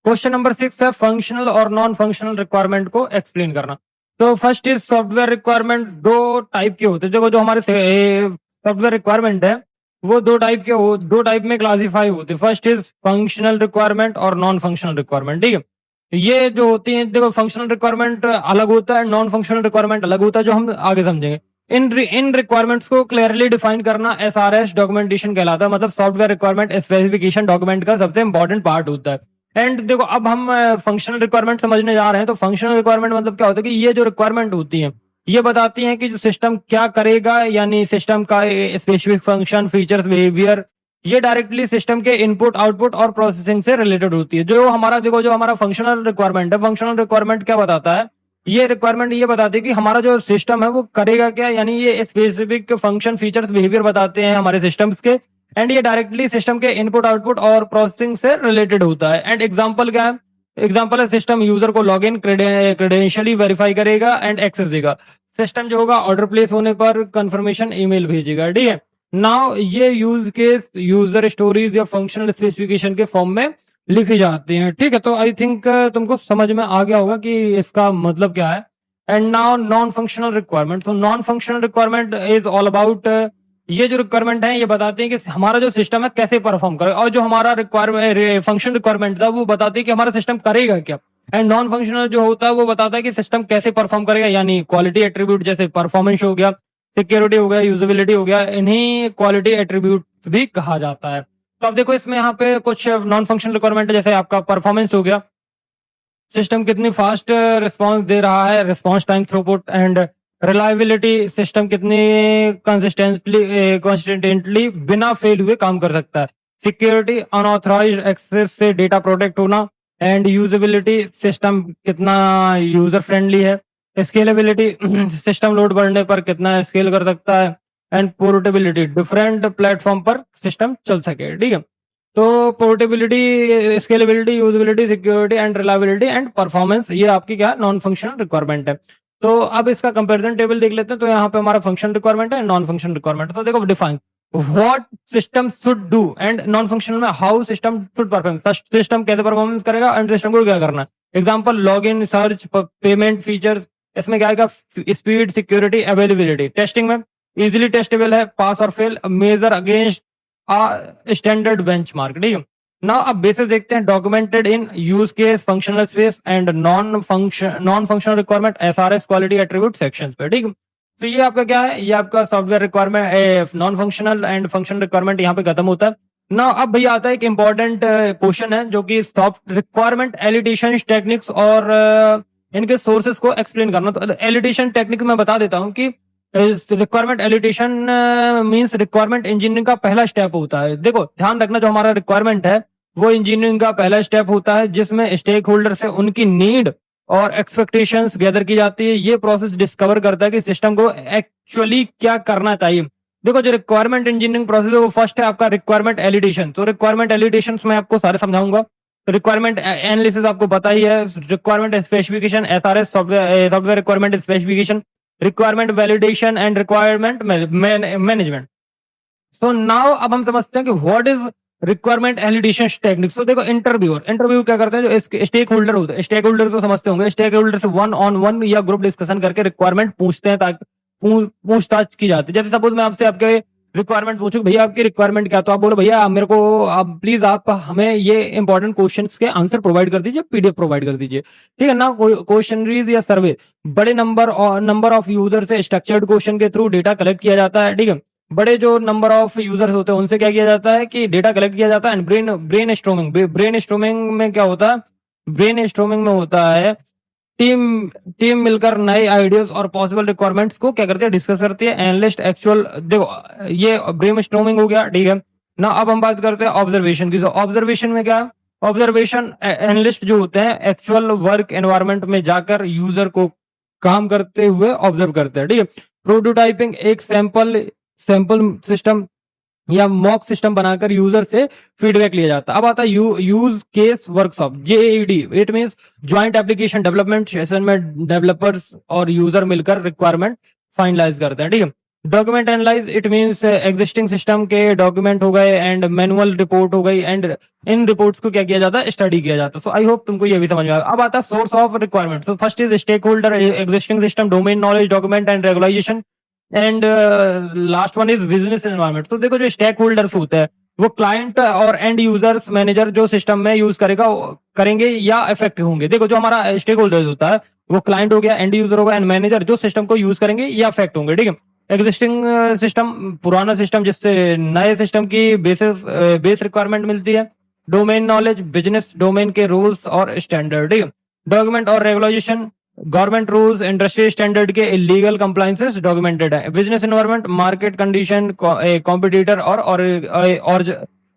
क्वेश्चन नंबर 6 है फंक्शनल और नॉन फंक्शनल रिक्वायरमेंट को एक्सप्लेन करना। तो फर्स्ट इज सॉफ्टवेयर रिक्वायरमेंट। दो टाइप के होते हैं। देखो जो हमारे सॉफ्टवेयर रिक्वायरमेंट है वो दो टाइप में क्लासिफाई होते हैं। फर्स्ट इज फंक्शनल रिक्वायरमेंट और नॉन फंक्शनल रिक्वायरमेंट। ठीक है। ये जो होती है, देखो फंक्शनल रिक्वायरमेंट अलग होता है, नॉन फंक्शनल रिक्वायरमेंट अलग होता है, जो हम आगे समझेंगे। इन रिक्वायरमेंट्स को क्लियरली डिफाइन करना एसआरएस डॉक्यूमेंटेशन कहलाता है। मतलब सॉफ्टवेयर रिक्वायरमेंट स्पेसिफिकेशन डॉक्यूमेंट का सबसे इंपॉर्टेंट पार्ट होता है। एंड देखो अब हम फंक्शनल रिक्वायरमेंट समझने जा रहे हैं। तो फंक्शनल रिक्वायरमेंट मतलब क्या होता है कि ये जो रिक्वायरमेंट होती है ये बताती हैं कि जो सिस्टम क्या करेगा, यानी सिस्टम का स्पेसिफिक फंक्शन, फीचर्स, बिहेवियर, ये डायरेक्टली सिस्टम के इनपुट, आउटपुट और प्रोसेसिंग से रिलेटेड होती है। जो हमारा देखो जो हमारा फंक्शनल रिक्वायरमेंट है, फंक्शनल रिक्वायरमेंट क्या बताता है? ये रिक्वायरमेंट ये बताती है कि हमारा जो सिस्टम है वो करेगा क्या, यानी ये स्पेसिफिक फंक्शन, फीचर्स, बिहेवियर बताते हैं हमारे सिस्टम्स के। एंड ये डायरेक्टली सिस्टम के इनपुट, आउटपुट और प्रोसेसिंग से रिलेटेड होता है। एंड एग्जांपल क्या है? एग्जांपल है सिस्टम यूजर को लॉग इन क्रेडेंशियली वेरीफाई करेगा एंड एक्सेस देगा। सिस्टम जो होगा ऑर्डर प्लेस होने पर कंफर्मेशन ईमेल भेजेगा। ठीक है। नाउ ये यूज केस यूजर स्टोरीज या फंक्शनल स्पेसिफिकेशन के फॉर्म में लिखी जाती हैं। ठीक है। तो आई थिंक तुमको समझ में आ गया होगा कि इसका मतलब क्या है। And now non functional requirement. तो non functional requirement is all about, ये जो रिक्वायरमेंट है ये बताते हैं कि हमारा जो सिस्टम है कैसे परफॉर्म करे, और जो हमारा रिक्वायरमेंट फंक्शन रिक्वायरमेंट था वो बताती है कि हमारा सिस्टम करेगा क्या। एंड नॉन फंक्शनल जो होता है वो बताता है कि सिस्टम कैसे परफॉर्म करेगा, यानी क्वालिटी एट्रीब्यूट जैसे परफॉर्मेंस हो गया, सिक्योरिटी हो गया, यूजेबिलिटी हो गया, इन्हीं क्वालिटी एट्रीब्यूट भी कहा जाता है। तो अब देखो इसमें यहाँ पे कुछ नॉन फंक्शनल रिक्वायरमेंट है, जैसे आपका परफॉर्मेंस हो गया, सिस्टम कितनी फास्ट रिस्पॉन्स दे रहा है, response time, throughput and reliability, system कितनी कंसिस्टेंटली बिना फेल हुए काम कर सकता है, सिक्योरिटी, अनऑथराइज्ड एक्सेस से डेटा प्रोटेक्ट होना, एंड यूजेबिलिटी, सिस्टम कितना यूजर फ्रेंडली है, स्केलेबिलिटी, सिस्टम लोड बढ़ने पर कितना स्केल कर सकता है, एंड पोर्टेबिलिटी, डिफरेंट प्लेटफॉर्म पर सिस्टम चल सके। ठीक है। तो portability, scalability, usability, security and reliability and performance, ये आपकी क्या नॉन फंक्शनल रिक्वायरमेंट है। तो अब इसका कंपैरिजन टेबल देख लेते हैं। तो यहाँ पे हमारा फंक्शन रिक्वायरमेंट है, नॉन फंक्शन रिक्वायरमेंट। तो देखो define what system should do, and non functional में how system should perform, system कैसे परफॉर्मेंस करेगा एंड सिस्टम को क्या करना है। Example log in, search, payment, features, इसमें क्या आएगा? Speed, security, availability. टेस्टिंग में इजिली टेस्टेबल है, पास और fail, measure against standard benchmark. ठीक है। नाउ अब बेसिस देखते हैं, documented in use case, functional space and non functional requirement, SRS, quality attribute sections पे। ठीक है। तो ये आपका क्या है? ये आपका software requirement, non functional and functional requirement यहाँ पे खत्म होता है। ना अब भैया आता है एक इम्पोर्टेंट क्वेश्चन है जो कि सॉफ्ट रिक्वायरमेंट एलिडेशन टेक्निक्स और इनके सोर्सेस को एक्सप्लेन करना। तो एलिडेशन टेक्निक मैं बता देता हूँ कि रिक्वायरमेंट एलिडेशन मींस रिक्वायरमेंट इंजीनियरिंग का पहला स्टेप होता है। देखो ध्यान रखना, जो हमारा रिक्वायरमेंट है वो इंजीनियरिंग का पहला स्टेप होता है, जिसमें स्टेक होल्डर से उनकी नीड और एक्सपेक्टेशंस गैदर की जाती है। ये प्रोसेस डिस्कवर करता है कि सिस्टम को एक्चुअली क्या करना चाहिए। देखो जो रिक्वायरमेंट इंजीनियरिंग प्रोसेस है वो फर्स्ट है आपका रिक्वायरमेंट एलिडेशन। तो रिक्वायरमेंट एलिडेशन मैं आपको सारे समझाऊंगा। रिक्वायरमेंट एनालिसिस आपको पता ही है, requirement specification, SRS software requirement specification, requirement validation and requirement management. So now अब हम समझते हैं कि व्हाट इज रिक्वायरमेंट एलिडेशन टेक्निक्स। तो देखो इंटरव्यू क्या करते हैं, जो स्टेक होल्डर होते हैं, स्टेक होल्डर तो समझते होंगे, स्टेक होल्डर से वन ऑन वन या ग्रुप डिस्कशन करके रिक्वायरमेंट पूछते हैं, ताकि पूछताछ की जाती है। जैसे सपोज मैं आपसे आपके रिक्वायरमेंट पूछूं, भैया आपकी रिक्वायरमेंट क्या, तो आप बोलो भैया मेरे को आप प्लीज आप हमें ये इंपॉर्टेंट क्वेश्चंस के आंसर प्रोवाइड कर दीजिए, पीडीएफ प्रोवाइड कर दीजिए, ठीक है ना। क्वेश्चनरीज या सर्वे बड़े नंबर ऑफ यूजर से स्ट्रक्चर्ड क्वेश्चन के थ्रू डेटा कलेक्ट किया जाता है, ठीक है। बड़े जो नंबर ऑफ यूजर्स होते हैं उनसे क्या किया जाता है कि डेटा कलेक्ट किया जाता है। ब्रेन स्ट्रोमिंग में क्या होता है, ब्रेन स्ट्रोमिंग में होता है टीम टीम मिलकर नए आइडियाज और पॉसिबल रिक्वायरमेंट्स को क्या करती है, डिस्कस करती है। एनालिस्ट एक्चुअल, देखो ये ब्रेन स्ट्रोमिंग हो गया, ठीक है ना। अब हम बात करते हैं ऑब्जर्वेशन की। ऑब्जर्वेशन में क्या, ऑब्जर्वेशन एनालिस्ट जो होते हैं एक्चुअल वर्क एनवायरनमेंट में जाकर यूजर को काम करते हुए ऑब्जर्व करते हैं, ठीक है। प्रोटोटाइपिंग एक सैंपल सैंपल सिस्टम या मॉक सिस्टम बनाकर यूजर से फीडबैक लिया जाता है। अब आता है use case workshop, JAD, it means joint application development session में डेवलपर्स और यूजर मिलकर रिक्वायरमेंट फाइनलाइज करते हैं, ठीक है। Document analyze, it means existing system के डॉक्यूमेंट हो गए एंड मैनुअल रिपोर्ट हो गई, एंड इन रिपोर्ट्स को क्या किया जाता है, स्टडी किया जाता है। सो आई होप तुमको ये भी समझ में आया। अब आता है source of requirement. So first is stakeholder, existing system, domain knowledge, document and regularisation, and last one is business environment. तो देखो जो स्टेक होल्डर्स होते हैं वो क्लाइंट और एंड यूजर्स मैनेजर जो सिस्टम में यूज करेंगे या इफेक्ट होंगे। देखो जो हमारा स्टेक होल्डर्स होता है वो क्लाइंट हो गया, एंड यूजर होगा, एंड मैनेजर जो सिस्टम को यूज करेंगे या इफेक्ट होंगे, ठीक है। एग्जिस्टिंग सिस्टम, पुराना सिस्टम जिससे नए सिस्टम की बेस रिक्वायरमेंट मिलती है। डोमेन नॉलेज, बिजनेस डोमेन के रूल्स और स्टैंडर्ड, ठीक है। डॉक्यूमेंट और regulation, government rules, industry standard के लीगल कंप्लायंसेस डॉक्यूमेंटेड है। Business environment, market condition, competitor और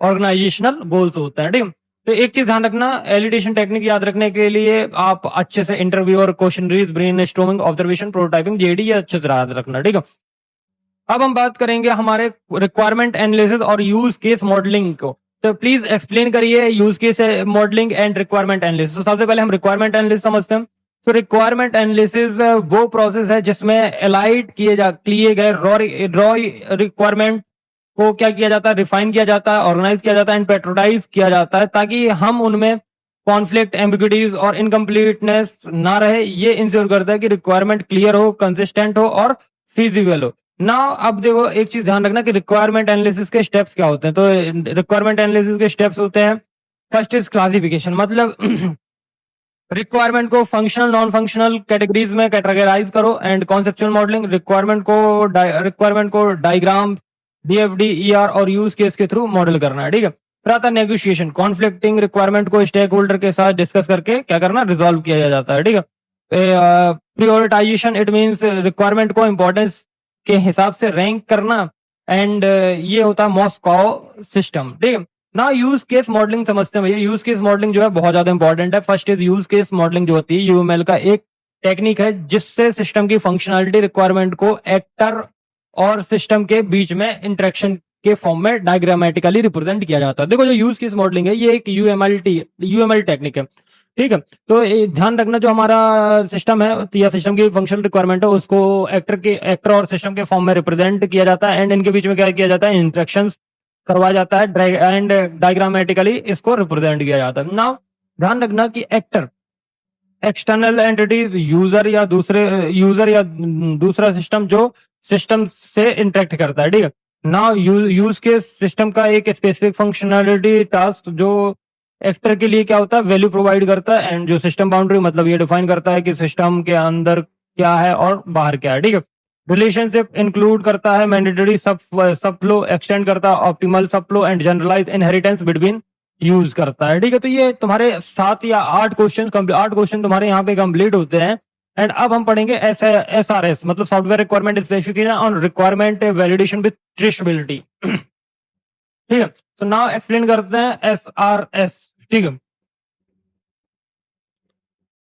ऑर्गेनाइजेशनल गोल्स होता है, ठीक है। तो एक चीज ध्यान रखना, एलिडेशन टेक्निक याद रखने के लिए आप अच्छे से इंटरव्यू और questionnaires, brainstorming, observation, prototyping, JD ये अच्छे से याद रखना, ठीक है। अब हम बात करेंगे हमारे रिक्वायरमेंट एनालिसिस और यूज केस मॉडलिंग को। तो प्लीज एक्सप्लेन करिए use case modelling and requirement analysis. तो सबसे पहले हम रिक्वायरमेंट एनालिसिस समझते हैं। तो रिक्वायरमेंट एनालिसिस वो प्रोसेस है जिसमें एलाइड किए गए रॉ रिक्वायरमेंट को क्या किया जाता है, रिफाइन किया जाता है, ऑर्गेनाइज किया जाता है एंड पेट्रोटाइज किया जाता है, ताकि हम उनमें कॉन्फ्लिक्ट, एम्बिग्यूटीज और इनकम्प्लीटनेस ना रहे। ये इंश्योर करता है कि रिक्वायरमेंट क्लियर हो, कंसिस्टेंट हो और फीजिबल हो। नाउ अब देखो एक चीज ध्यान रखना कि रिक्वायरमेंट एनालिसिस के स्टेप्स क्या होते हैं। तो रिक्वायरमेंट एनालिसिस के स्टेप्स होते हैं, फर्स्ट इज क्लासिफिकेशन, मतलब रिक्वायरमेंट को फंक्शनल नॉन फंक्शनल कैटेगरीज में कैटेगराइज करो, एंड कॉन्सेप्चुअल मॉडलिंग, रिक्वायरमेंट को डायग्राम, डीएफडी, ईआर और यूज केस के थ्रू मॉडल करना है, ठीक है। फिर आता है नेगोशिएशन, कॉन्फ्लिक्टिंग रिक्वायरमेंट को स्टेक होल्डर के साथ डिस्कस करके क्या करना, रिजॉल्व किया जाता है, ठीक है। प्रियोरिटाइजेशन, इट मींस रिक्वायरमेंट को इंपॉर्टेंस के हिसाब से रैंक करना, एंड ये होता है मॉस्को सिस्टम, ठीक है ना। यूज केस मॉडलिंग समझते हैं भैया। यूज केस मॉडलिंग जो है बहुत ज्यादा इंपॉर्टेंट है। First is use case modelling जो होती है यूएमएल का एक टेक्निक है जिससे सिस्टम की फंक्शनैलिटी रिक्वायरमेंट को एक्टर और सिस्टम के बीच में इंटरेक्शन के फॉर्म में डायग्रामेटिकली रिप्रेजेंट किया जाता है। देखो जो यूज केस मॉडलिंग है ये एक यूएमएल टेक्निक है, ठीक है। तो ध्यान रखना जो हमारा सिस्टम है या सिस्टम की फंक्शनल रिक्वायरमेंट है उसको एक्टर और सिस्टम के फॉर्म में रिप्रेजेंट किया जाता है, एंड इनके बीच में क्या किया जाता है, इंस्ट्रक्शंस करवाया जाता है, एंड डायग्रामेटिकली इसको रिप्रेजेंट किया जाता है। नाउ ध्यान रखना कि एक्टर एक्सटर्नल एंटिटीज, यूजर या दूसरा सिस्टम जो सिस्टम से इंटरेक्ट करता है, ठीक है। नाउ यूज के सिस्टम का एक स्पेसिफिक फंक्शनैलिटी टास्क जो एक्टर के लिए क्या होता है, वैल्यू प्रोवाइड करता है, एंड जो सिस्टम बाउंड्री मतलब ये डिफाइन करता है कि सिस्टम के अंदर क्या है और बाहर क्या है, ठीक है। रिलेशनशिप इंक्लूड करता है मैंडेटरी सब फ्लो, एक्सटेंड करता है optimal subflow and generalise inheritance between use करता है। ठीक है, तो ये तुम्हारे 7 या 8 क्वेश्चन तुम्हारे यहाँ पे कंप्लीट होते हैं। एंड अब हम पढ़ेंगे SRS मतलब software requirement specification on requirement validation with traceability. ठीक है, तो नाउ एक्सप्लेन करते हैं SRS। ठीक है,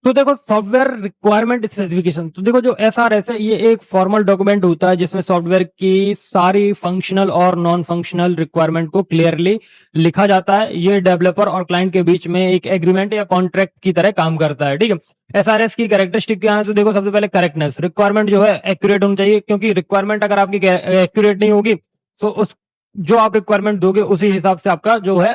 तो देखो सॉफ्टवेयर रिक्वायरमेंट स्पेसिफिकेशन, तो देखो जो SRS है ये एक फॉर्मल डॉक्यूमेंट होता है जिसमें सॉफ्टवेयर की सारी फंक्शनल और नॉन फंक्शनल रिक्वायरमेंट को क्लियरली लिखा जाता है। ये डेवलपर और क्लाइंट के बीच में एक एग्रीमेंट या कॉन्ट्रैक्ट की तरह काम करता है। ठीक है, SRS की कैरेक्टरिस्टिक क्या है, तो देखो सबसे पहले करेक्टनेस, रिक्वायरमेंट जो है एक्यूरेट होनी चाहिए, क्योंकि रिक्वायरमेंट अगर आपकी एक्यूरेट नहीं होगी तो उस जो आप रिक्वायरमेंट दोगे उसी हिसाब से आपका जो है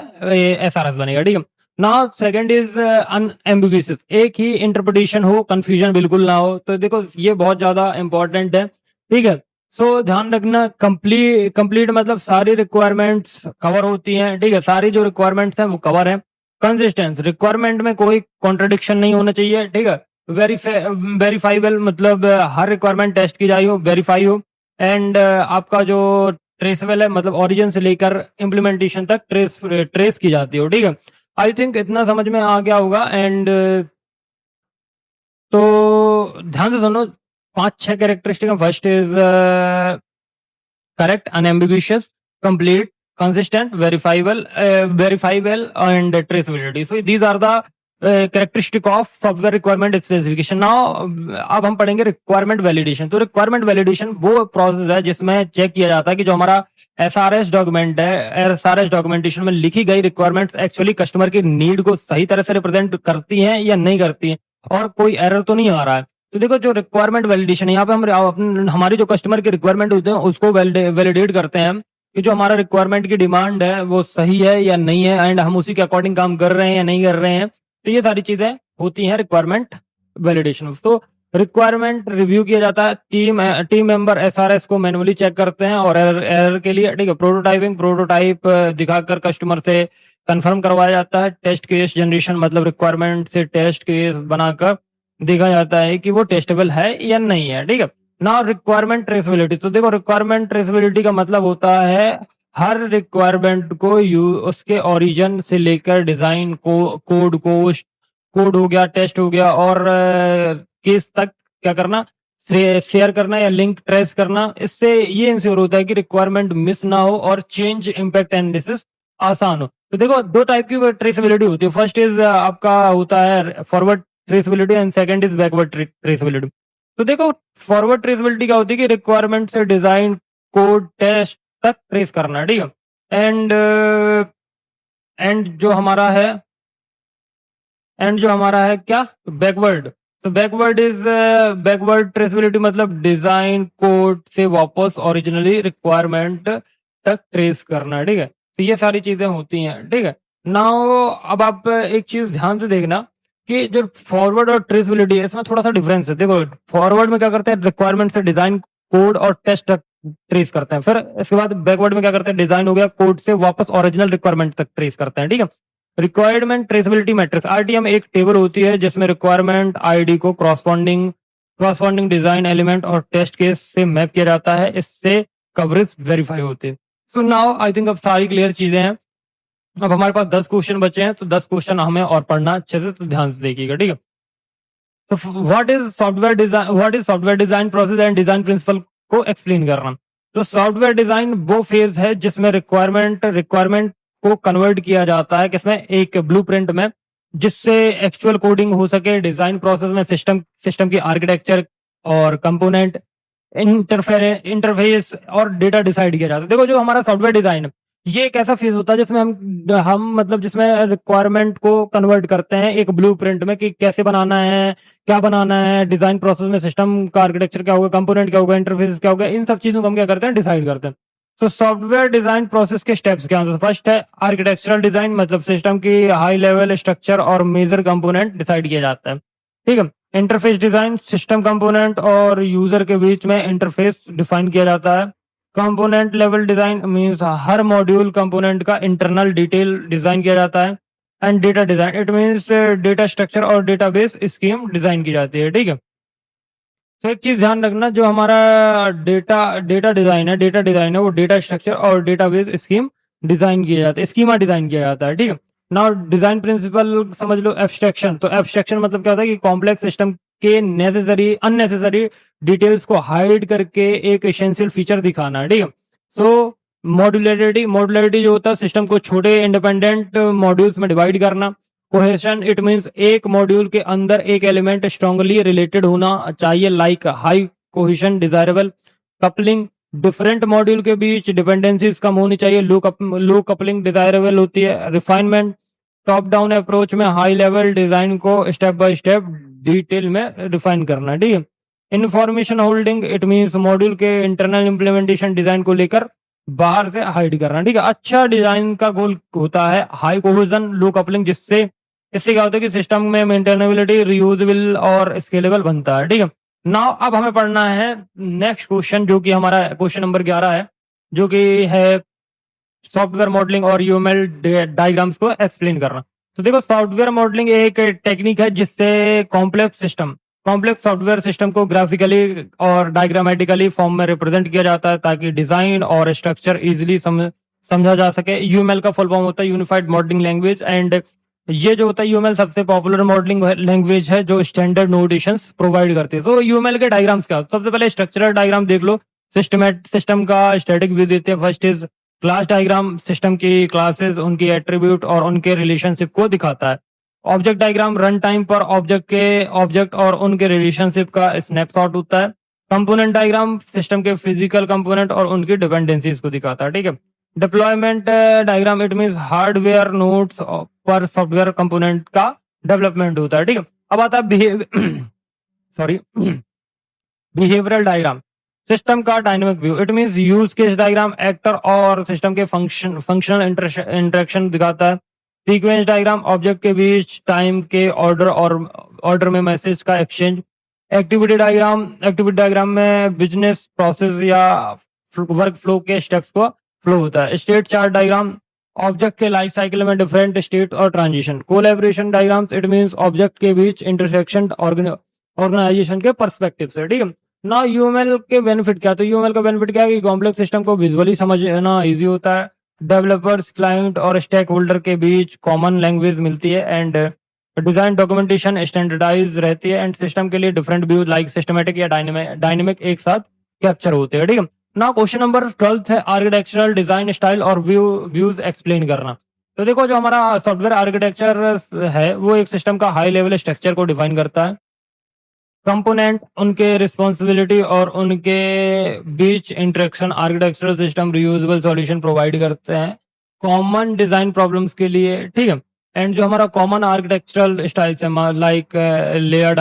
SRS बनेगा। ठीक है, नाउ सेकंड इज अनएम्बिगुअस, एक ही इंटरप्रिटेशन हो, कंफ्यूजन बिल्कुल ना हो। तो देखो ये बहुत ज्यादा इंपॉर्टेंट है। ठीक है, सो ध्यान रखना कंप्लीट मतलब सारी रिक्वायरमेंट्स कवर होती हैं। ठीक है, सारी जो रिक्वायरमेंट्स हैं वो कवर है। कंसिस्टेंस, रिक्वायरमेंट में कोई कॉन्ट्रडिक्शन नहीं होना चाहिए। ठीक है, वेरीफाइबल मतलब हर रिक्वायरमेंट टेस्ट की जाए हो, वेरीफाई हो। एंड आपका जो ट्रेसेबल है मतलब ओरिजिन से लेकर इम्प्लीमेंटेशन तक ट्रेस की जाती हो। ठीक है, आई थिंक इतना समझ में आ गया होगा। एंड तो ध्यान से सुनो, 5-6 कैरेक्टरिस्टिक है। First is correct, unambiguous, complete, consistent, verifiable and traceability. So these are the characteristic of software requirement specification. Now अब हम पढ़ेंगे रिक्वायरमेंट वैलिडेशन। तो रिक्वायरमेंट वैलिडेशन वो प्रोसेस है जिसमें चेक किया जाता है कि जो हमारा SRS डॉक्यूमेंट है, SRS डॉक्यूमेंटेशन में लिखी गई रिक्वायरमेंट्स एक्चुअली कस्टमर की नीड को सही तरह से रिप्रेजेंट करती हैं या नहीं करती हैं, और कोई एरर तो नहीं आ रहा है। तो देखो जो रिक्वायरमेंट वैलिडेशन है, यहाँ पे हम हमारी जो कस्टमर की रिक्वायरमेंट होते हैं उसको वैलिडेट करते हैं कि जो हमारा रिक्वायरमेंट की डिमांड है वो सही है या नहीं है, एंड हम उसी के अकॉर्डिंग काम कर रहे हैं या नहीं कर रहे हैं। तो ये सारी चीजें होती हैं रिक्वायरमेंट वैलिडेशन। तो रिक्वायरमेंट रिव्यू किया जाता है, टीम मेंबर SRS को मैनुअली चेक करते हैं और एरर के लिए। ठीक है, प्रोटोटाइप दिखाकर कस्टमर से कंफर्म करवाया जाता है। टेस्ट केस जनरेशन मतलब रिक्वायरमेंट से टेस्ट केस बनाकर देखा जाता है कि वो टेस्टेबल है या नहीं है। ठीक है, ना रिक्वायरमेंट ट्रेसेबिलिटी, तो देखो रिक्वायरमेंट ट्रेसेबिलिटी का मतलब होता है हर रिक्वायरमेंट को उसके ओरिजिन से लेकर डिजाइन को कोड हो गया, टेस्ट हो गया और केस तक क्या करना, शेयर करना या लिंक ट्रेस करना। इससे ये इंश्योर होता है कि रिक्वायरमेंट मिस ना हो और चेंज इंपैक्ट एनालिसिस आसान हो। तो देखो दो टाइप की ट्रेसेबिलिटी होती है। फर्स्ट इज आपका होता है forward traceability and second is backward traceability. तो देखो फॉरवर्ड ट्रेसेबिलिटी क्या होती है कि रिक्वायरमेंट से डिजाइन कोड टेस्ट तक ट्रेस करना। ठीक है, एंड जो हमारा है क्या, बैकवर्ड। तो बैकवर्ड ट्रेसेबिलिटी मतलब डिजाइन कोड से वापस ओरिजिनली रिक्वायरमेंट तक ट्रेस करना। ठीक है, तो ये सारी चीजें होती हैं। ठीक है, नाउ अब आप एक चीज ध्यान से देखना कि जो फॉरवर्ड और ट्रेसेबिलिटी है इसमें थोड़ा सा डिफरेंस है। देखो फॉरवर्ड में क्या करते हैं, रिक्वायरमेंट से डिजाइन कोड और टेस्ट तक ट्रेस करते हैं। फिर इसके बाद बैकवर्ड में क्या करते हैं, डिजाइन हो गया कोड से वापस ओरिजिनल रिक्वायरमेंट तक ट्रेस करते हैं। ठीक है, रिक्वायरमेंट ट्रेसेबिलिटी मैट्रिक्स RTM एक टेबल होती है जिसमें रिक्वायरमेंट आईडी को क्रॉसपॉन्डिंग डिजाइन एलिमेंट और टेस्ट केस से मैप किया जाता है। इससे कवरेज वेरीफाई होते हैं। सो नाउ आई थिंक अब सारी क्लियर चीजें हैं। अब हमारे पास 10 क्वेश्चन बचे हैं, तो 10 क्वेश्चन हमें और पढ़ना अच्छे से, तो ध्यान से देखिएगा। ठीक है, तो what is software design process and design principle को एक्सप्लेन करना। तो सॉफ्टवेयर डिजाइन वो फेज है जिसमें रिक्वायरमेंट को कन्वर्ट किया जाता है किसमें, एक ब्लूप्रिंट में, जिससे एक्चुअल कोडिंग हो सके। डिजाइन प्रोसेस में सिस्टम की आर्किटेक्चर और कंपोनेंट इंटरफेस और डेटा डिसाइड किया जाता है। देखो जो हमारा सॉफ्टवेयर डिजाइन ये एक ऐसा फेज होता है जिसमें हम मतलब जिसमें रिक्वायरमेंट को कन्वर्ट करते हैं एक ब्लूप्रिंट में कि कैसे बनाना है, क्या बनाना है। डिजाइन प्रोसेस में सिस्टम का आर्किटेक्चर क्या होगा, कंपोनेंट क्या होगा, इंटरफेस क्या होगा, इन सब चीजों को हम क्या करते हैं, डिसाइड करते हैं। तो सॉफ्टवेयर डिजाइन प्रोसेस के स्टेप्स क्या होते हैं। फर्स्ट है आर्किटेक्चरल डिजाइन मतलब सिस्टम की हाई लेवल स्ट्रक्चर और मेजर कंपोनेंट डिसाइड किया जाता है। ठीक है, इंटरफेस डिजाइन सिस्टम कंपोनेंट और यूजर के बीच में इंटरफेस डिफाइन किया जाता है। कंपोनेंट लेवल डिजाइन मींस हर मॉड्यूल कंपोनेंट का इंटरनल डिटेल डिजाइन किया जाता है। And data design it means data structure और डेटाबेस स्कीम डिजाइन की जाती है। ठीक है, तो एक चीज ध्यान रखना, जो हमारा डेटा डेटा डिजाइन है, वो डेटा स्ट्रक्चर और डेटाबेस स्कीम डिजाइन किया जाता है, स्कीमा डिजाइन किया जाता है, ठीक है। नाउ डिजाइन प्रिंसिपल समझ लो। एब्स्ट्रैक्शन, तो एब्स्ट्रैक्शन मतलब क्या होता है कि कॉम्प्लेक्स सिस्टम के नेसेसरी अननेसेसरी डिटेल्स को हाइड करके एक एसेंशियल फीचर दिखाना, ठीक है। सो मॉड्यूलरिटी जो होता है, सिस्टम को छोटे इंडिपेंडेंट मॉड्यूल्स में डिवाइड करना। कोहेशन, इट मींस एक मॉड्यूल के अंदर एक एलिमेंट स्ट्रांगली रिलेटेड होना चाहिए, like high cohesion desirable. Coupling, different module के बीच डिपेंडेंसीज कम होनी चाहिए, लो कपलिंग डिजायरेबल होती है। रिफाइनमेंट, टॉप डाउन अप्रोच में हाई लेवल डिजाइन को स्टेप बाय स्टेप डिटेल में रिफाइन करना, ठीक है। Information holding, it means module के इंटरनल इंप्लीमेंटेशन डिजाइन को लेकर बाहर से हाइड करना, ठीक है। अच्छा डिजाइन का गोल होता है हाई कोहेजन, लो कपलिंग, जिससे इससे क्या होता है कि सिस्टम में मेंटेनेबिलिटी, रियूजेबल और स्केलेबल बनता है, ठीक है। नाउ अब हमें पढ़ना है नेक्स्ट क्वेश्चन, जो कि हमारा क्वेश्चन नंबर 11 है, जो कि है सॉफ्टवेयर मॉडलिंग और यूएमएल डायग्राम्स को एक्सप्लेन करना। तो देखो, सॉफ्टवेयर मॉडलिंग एक टेक्निक है जिससे कॉम्प्लेक्स सॉफ्टवेयर सिस्टम को ग्राफिकली और डायग्रामेटिकली फॉर्म में रिप्रेजेंट किया जाता है, ताकि डिजाइन और स्ट्रक्चर इजीली समझा जा सके। यूएमएल का फुल फॉर्म होता है यूनिफाइड मॉडलिंग लैंग्वेज, एंड ये जो होता है यूएमएल सबसे पॉपुलर मॉडलिंग लैंग्वेज है जो स्टैंडर्ड नोटेशंस प्रोवाइड करती है। तो यूएमएल के डायग्राम्स क्या, सबसे पहले स्ट्रक्चरल डायग्राम देख लो। सिस्टम का स्टैटिक व्यू देते हैं। First is class diagram, system की क्लासेस, उनकी एट्रीब्यूट और उनके रिलेशनशिप को दिखाता है। ऑब्जेक्ट डायग्राम, रन टाइम पर ऑब्जेक्ट और उनके रिलेशनशिप का स्नैपशॉट होता है। कंपोनेंट डायग्राम, सिस्टम के फिजिकल कंपोनेंट और उनकी डिपेंडेंसीज को दिखाता है, ठीक है। Deployment diagram, it means hardware nodes पर सॉफ्टवेयर कंपोनेंट का डेवलपमेंट होता है, ठीक है। अब आता है सॉरी बिहेवियरल डायग्राम, सिस्टम का dynamic view, it means use case diagram, actor और सिस्टम के फंक्शनल इंटरेक्शन दिखाता है। सीक्वेंस डायग्राम, ऑब्जेक्ट के बीच टाइम के ऑर्डर में मैसेज का एक्सचेंज। एक्टिविटी डायग्राम में बिजनेस प्रोसेस या वर्क फ्लो के स्टेप्स को फ्लो होता है। स्टेट चार्ट डायग्राम, ऑब्जेक्ट के लाइफ साइकिल में डिफरेंट स्टेट और transition. Collaboration diagrams, it means object के बीच इंटरसेक्शन ऑर्गेनाइजेशन के पर्सपेक्टिव से, ठीक है ना। यूएमएल के बेनिफिट क्या, तो यूएमएल का बेनिफिट क्या है कि कॉम्प्लेक्स सिस्टम को विजुअली समझना इजी होता है। डेवलपर्स, क्लाइंट और स्टेक होल्डर के बीच कॉमन लैंग्वेज मिलती है, एंड डिजाइन डॉक्यूमेंटेशन स्टैंडर्डाइज रहती है, एंड सिस्टम के लिए डिफरेंट व्यू लाइक सिस्टमेटिक या डायनेमिक एक साथ कैप्चर होते हैं, ठीक है ना। क्वेश्चन नंबर 12 है आर्किटेक्चरल डिजाइन स्टाइल और व्यूज एक्सप्लेन करना। तो देखो, जो हमारा सॉफ्टवेयर आर्किटेक्चर है वो एक सिस्टम का हाई लेवल स्ट्रक्चर को डिफाइन करता है। कंपोनेंट, उनके रिस्पॉन्सिबिलिटी और उनके बीच interaction, architectural system reusable solution provide करते हैं कॉमन डिजाइन प्रॉब्लम्स के लिए, ठीक है। एंड जो हमारा कॉमन आर्किटेक्चरल स्टाइल्स है, लाइक लेयर्ड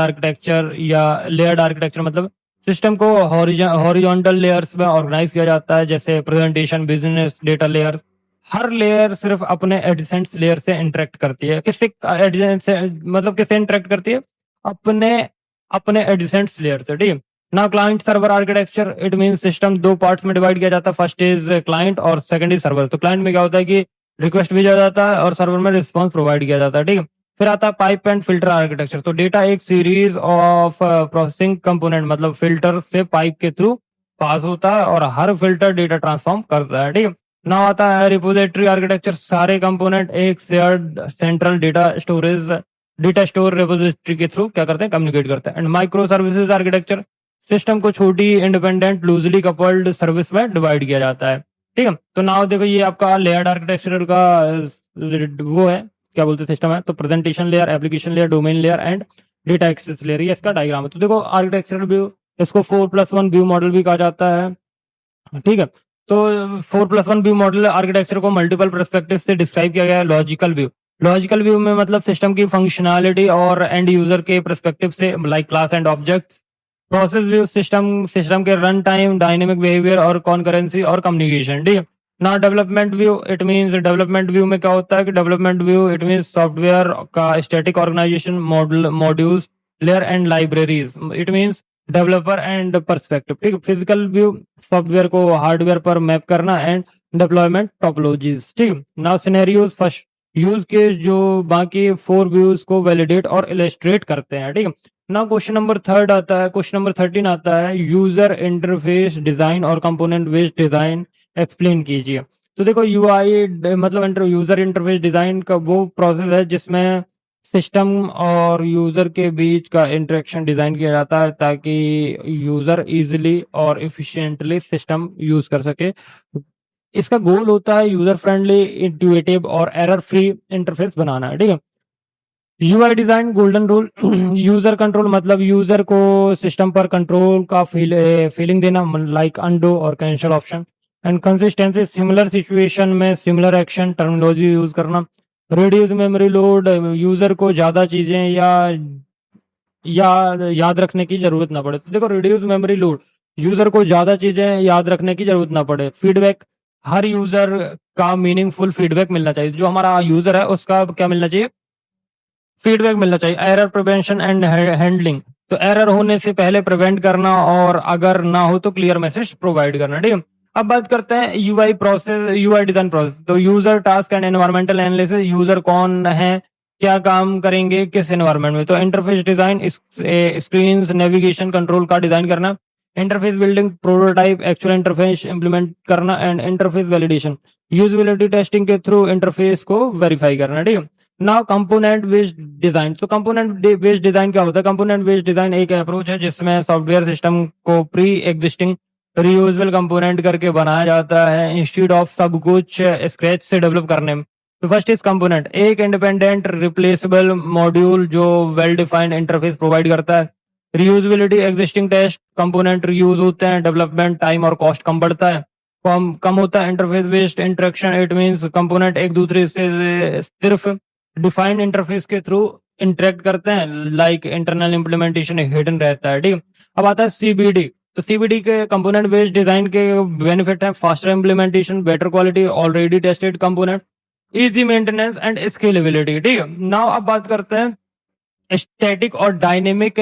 आर्किटेक्चर मतलब सिस्टम को हॉरिजॉन्टल लेयर्स में ऑर्गेनाइज किया जाता है, जैसे प्रेजेंटेशन, बिजनेस, डेटा लेयर्स। हर लेयर सिर्फ अपने एडजेसेंट लेयर से इंटरेक्ट करती है। किससे एडजेसेंट से मतलब किससे इंटरेक्ट करती है? अपने अपने एडजेसेंट लेयर से, ठीक है ना। Client server architecture, it mean system दो पार्ट्स में डिवाइड किया जाता है। फर्स्ट इज क्लाइंट और सेकंड इज सर्वर। तो क्लाइंट में क्या होता है कि रिक्वेस्ट भेजा जाता है और सर्वर में रिस्पॉन्स प्रोवाइड किया जाता है, ठीक है। फिर आता है पाइप एंड फिल्टर आर्किटेक्चर। तो डेटा एक सीरीज ऑफ प्रोसेसिंग कंपोनेंट मतलब फिल्टर से पाइप के थ्रू पास होता है और हर फिल्टर डेटा ट्रांसफॉर्म करता है, ठीक है ना। आता है रिपोजिटरी आर्किटेक्चर। सारे कंपोनेंट एक shared central data store repository के थ्रू क्या करते हैं, कम्युनिकेट करते हैं। And micro services architecture, system को छोटी इंडिपेंडेंट लूजली कपल्ड सर्विस में डिवाइड किया जाता है, ठीक है। तो नाउ देखो, ये आपका लेयर्ड आर्किटेक्चर का वो है, क्या बोलते हैं, सिस्टम है। तो presentation layer, application layer, domain layer and data access layer, ये इसका डायग्राम है। तो देखो, आर्किटेक्चरल व्यू, इसको 4+1 व्यू मॉडल भी कहा जाता है, ठीक है। तो 4+1 व्यू मॉडल आर्किटेक्चर को मल्टीपल पर्सपेक्टिव से डिस्क्राइब किया गया है। लॉजिकल व्यू में मतलब सिस्टम की फंक्शनैलिटी और एंड यूजर के पर्सपेक्टिव से, like class and objects. Process view, system के रन टाइम, डायनेमिक बिहेवियर और कॉन्करेंसी और कम्युनिकेशन, ठीक है ना। Development view, it means development view में क्या होता है कि development view it means software का static organisation, modules, layer and libraries, it means developer and perspective, ठीक है। फिजिकल व्यू, सॉफ्टवेयर को हार्डवेयर पर मैप करना एंड डिप्लॉयमेंट टोपोलॉजीज, ठीक है ना। सिनेरियोज, फर्स्ट यूज केस जो बाकी 4 व्यूज को वैलिडेट और इलस्ट्रेट करते हैं, ठीक है ना क्वेश्चन नंबर थर्ड आता है, क्वेश्चन नंबर 13 आता है, यूजर इंटरफेस डिजाइन और कंपोनेंट बेस्ड डिजाइन एक्सप्लेन कीजिए। तो देखो यूआई मतलब यूजर इंटरफेस डिजाइन का वो प्रोसेस है जिसमें सिस्टम और यूजर के बीच का इंटरेक्शन डिजाइन किया जाता है ताकि यूजर इजीली और इफिशिएंटली सिस्टम यूज कर सके। इसका गोल होता है यूजर फ्रेंडली, इंट्यूटिव और एरर फ्री इंटरफेस बनाना है, ठीक है। UI design golden rule, user control मतलब यूजर को सिस्टम पर कंट्रोल का फीलिंग देना, लाइक अंडो और cancel option. And consistency, similar situation में सिमिलर एक्शन टर्मिनोलॉजी यूज करना। रिड्यूस मेमोरी लोड, यूजर को ज्यादा चीजें या याद रखने की जरूरत ना पड़े। तो देखो रिड्यूस मेमोरी लोड, यूजर को ज्यादा चीजें याद रखने की जरूरत ना पड़े। फीडबैक, हर यूजर का मीनिंगफुल फीडबैक मिलना चाहिए, जो हमारा यूजर है उसका क्या मिलना चाहिए, फीडबैक मिलना चाहिए। एरर प्रिवेंशन एंड हैंडलिंग, तो एरर होने से पहले प्रिवेंट करना और अगर ना हो तो क्लियर मैसेज प्रोवाइड करना, ठीक है। अब बात करते हैं UI process, UI design process. तो user task and environmental analysis, user कौन है, क्या काम करेंगे किस एनवायरमेंट में। तो interface design, screen navigation control का डिजाइन करना। Interface building, prototype actual interface implement करना। And interface validation, usability testing के थ्रू इंटरफेस को वेरीफाई करना, ठीक है। नाउ कंपोनेंट बेस्ड डिजाइन, तो कंपोनेंट बेस्ड डिजाइन क्या होता है। कंपोनेंट बेस्ड डिजाइन एक अप्रोच है जिसमें सॉफ्टवेयर सिस्टम को प्री एग्जिस्टिंग रीयूजेबल कंपोनेंट करके बनाया जाता है इंस्टेड ऑफ सब कुछ स्क्रैच से डेवलप करने में। तो फर्स्ट इज कंपोनेंट, एक इंडिपेंडेंट रिप्लेसेबल मॉड्यूल जो वेल डिफाइंड इंटरफेस प्रोवाइड करता है। Reusability, existing test component reuse होते हैं, डेवलपमेंट टाइम और कॉस्ट कम बढ़ता है, कम होता है। Interface based interaction, it means component एक दूसरे से सिर्फ डिफाइंड इंटरफेस के थ्रू इंटरेक्ट करते हैं, लाइक इंटरनल इंप्लीमेंटेशन हिडन रहता है, ठीक है। अब आता है सीबीडी, तो सीबीडी के कंपोनेंट बेस्ड डिजाइन के बेनिफिट है, faster implementation, better quality, already tested component, easy maintenance and scalability, ठीक है। नाउ अब बात करते हैं स्टैटिक और डायनेमिक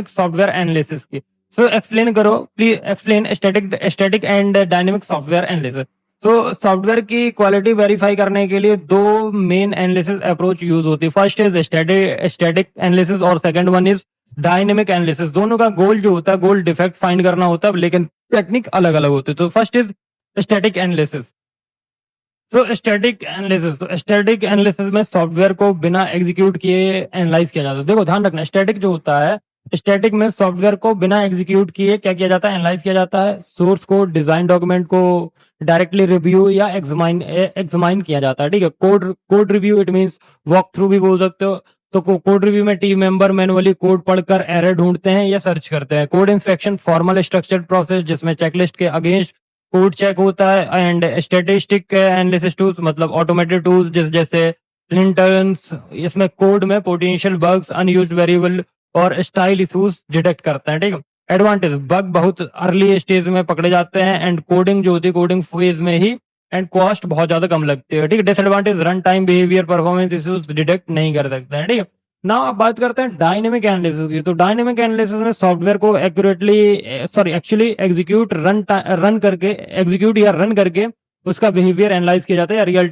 सॉफ्टवेयर एनालिसिस की। सो एक्सप्लेन करो, please explain static and dynamic software analysis. तो सॉफ्टवेयर की क्वालिटी वेरीफाई करने के लिए दो मेन एनालिसिस अप्रोच यूज होती है। फर्स्ट इज स्टैटिक एनालिसिस और second one is dynamic analysis. दोनों का गोल जो होता है, गोल डिफेक्ट फाइंड करना होता है, लेकिन टेक्निक अलग अलग होती है। तो फर्स्ट इज स्टैटिक एनालिसिस। तो स्टैटिक एनालिसिस में सॉफ्टवेयर को बिना एग्जीक्यूट किए एनालाइज किया जाता है। देखो ध्यान रखना, स्टैटिक जो होता है, स्टैटिक में सॉफ्टवेयर को बिना एग्जीक्यूट किए क्या किया जाता है, एनालाइज किया जाता है। सोर्स को, डिजाइन डॉक्यूमेंट को डायरेक्टली रिव्यू या एग्जामाइन किया जाता है, ठीक है। Code review, it means walk through भी बोल सकते हो। तो कोड रिव्यू में टीम मेंबर मैनुअली कोड पढ़कर एरर ढूंढते हैं या सर्च करते हैं। Code inspection, formal structured process जिसमें चेकलिस्ट के अगेंस्ट कोड चेक होता है। एंड स्टैटिस्टिक एनालिसिस टूल्स मतलब ऑटोमेटेड टूल्स जैसे लिंटर्न्स, इसमें कोड में पोटेंशियल बग्स, अनयूज्ड वेरिएबल और स्टाइल इशूज डिटेक्ट करते हैं, ठीक है। एडवांटेज, बग बहुत अर्ली स्टेज में पकड़े जाते हैं एंड कोडिंग जो होती है कोडिंग फेज में ही, एंड कॉस्ट बहुत ज्यादा कम लगती है, ठीक है। Disadvantage, run time, behaviour, performance issues detect नहीं कर सकते हैं, ठीक है। ना अब बात करते हैं डायनेमिक एनालिसिस की। तो डायनेमिक एनालिसिस में सॉफ्टवेयर को एक्चुअली एग्जीक्यूट या रन करके उसका बिहेवियर एनालाइज किया जाता है या रियल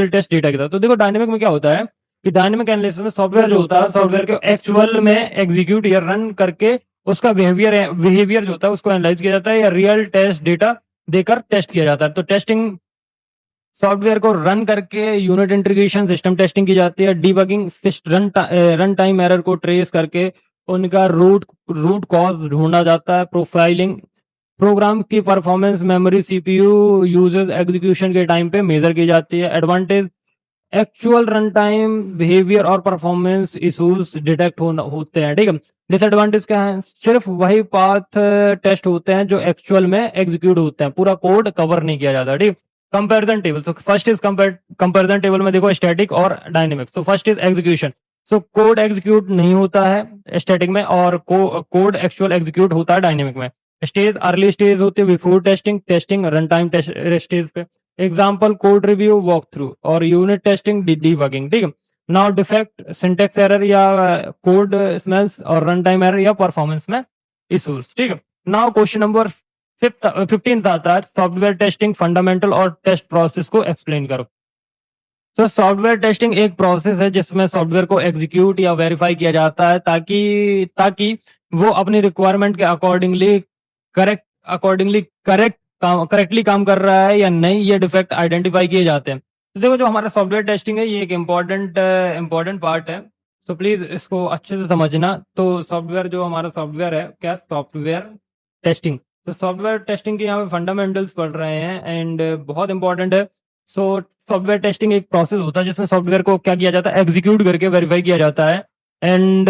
टेस्ट डेटा के साथ। तो देखो डायनेमिक में क्या होता है कि डायनेमिक एनालिसिस में सॉफ्टवेयर जो होता है, सॉफ्टवेयर को एक्चुअल में एग्जीक्यूट या रन करके उसका बिहेवियर जो होता है उसको एनालाइज किया जाता है या रियल टेस्ट डेटा देकर टेस्ट किया जाता है। तो टेस्टिंग, सॉफ्टवेयर को रन करके यूनिट इंटीग्रेशन, सिस्टम टेस्टिंग की जाती है। डीबगिंग, रन टाइम एरर को ट्रेस करके उनका रूट कॉज ढूंढा जाता है। प्रोफाइलिंग, प्रोग्राम की performance, memory, CPU uses, execution के टाइम पे मेजर की जाती है। Advantage, actual run time, behaviour और परफॉर्मेंस इशूज डिटेक्ट होते हैं, ठीक है। डिसएडवांटेज क्या है, सिर्फ वही पाथ टेस्ट होते हैं जो एक्चुअल में एग्जीक्यूट होते हैं, पूरा कोड कवर नहीं किया जाता, ठीक। Comparison table, so first is comparison table में देखो स्टैटिक और dynamic. So first is execution, so code execute नहीं होता है स्टैटिक में और कोड एक्चुअल एग्जीक्यूट होता है डायनेमिक में। स्टेज, अर्ली स्टेज होती है before testing run time stage पे। Example, code review, walk through और यूनिट टेस्टिंग, डीबगिंग, ठीक है। नाउ डिफेक्ट, सिंटेक्स एरर या कोड स्मेल्स और रन टाइम एरर या परफॉर्मेंस में इशूज, ठीक है। नाउ क्वेश्चन नंबर 15 आता है, सॉफ्टवेयर टेस्टिंग फंडामेंटल और टेस्ट प्रोसेस को एक्सप्लेन करो। तो सॉफ्टवेयर टेस्टिंग एक प्रोसेस है जिसमें सॉफ्टवेयर को एग्जीक्यूट या वेरीफाई किया जाता है ताकि ताकि वो अपनी रिक्वायरमेंट के अकॉर्डिंगली करेक्टली काम कर रहा है या नहीं, ये डिफेक्ट आइडेंटिफाई किए जाते हैं। तो देखो, जो हमारा सॉफ्टवेयर टेस्टिंग है ये एक इम्पोर्टेंट पार्ट है। तो प्लीज इसको अच्छे से समझना। तो सॉफ्टवेयर, जो हमारा सॉफ्टवेयर है, क्या सॉफ्टवेयर टेस्टिंग, तो सॉफ्टवेयर टेस्टिंग के यहाँ पे फंडामेंटल्स पढ़ रहे हैं एंड बहुत इंपॉर्टेंट है। सो सॉफ्टवेयर टेस्टिंग एक प्रोसेस होता है जिसमें सॉफ्टवेयर को क्या किया जाता है, एग्जीक्यूट करके वेरीफाई किया जाता है एंड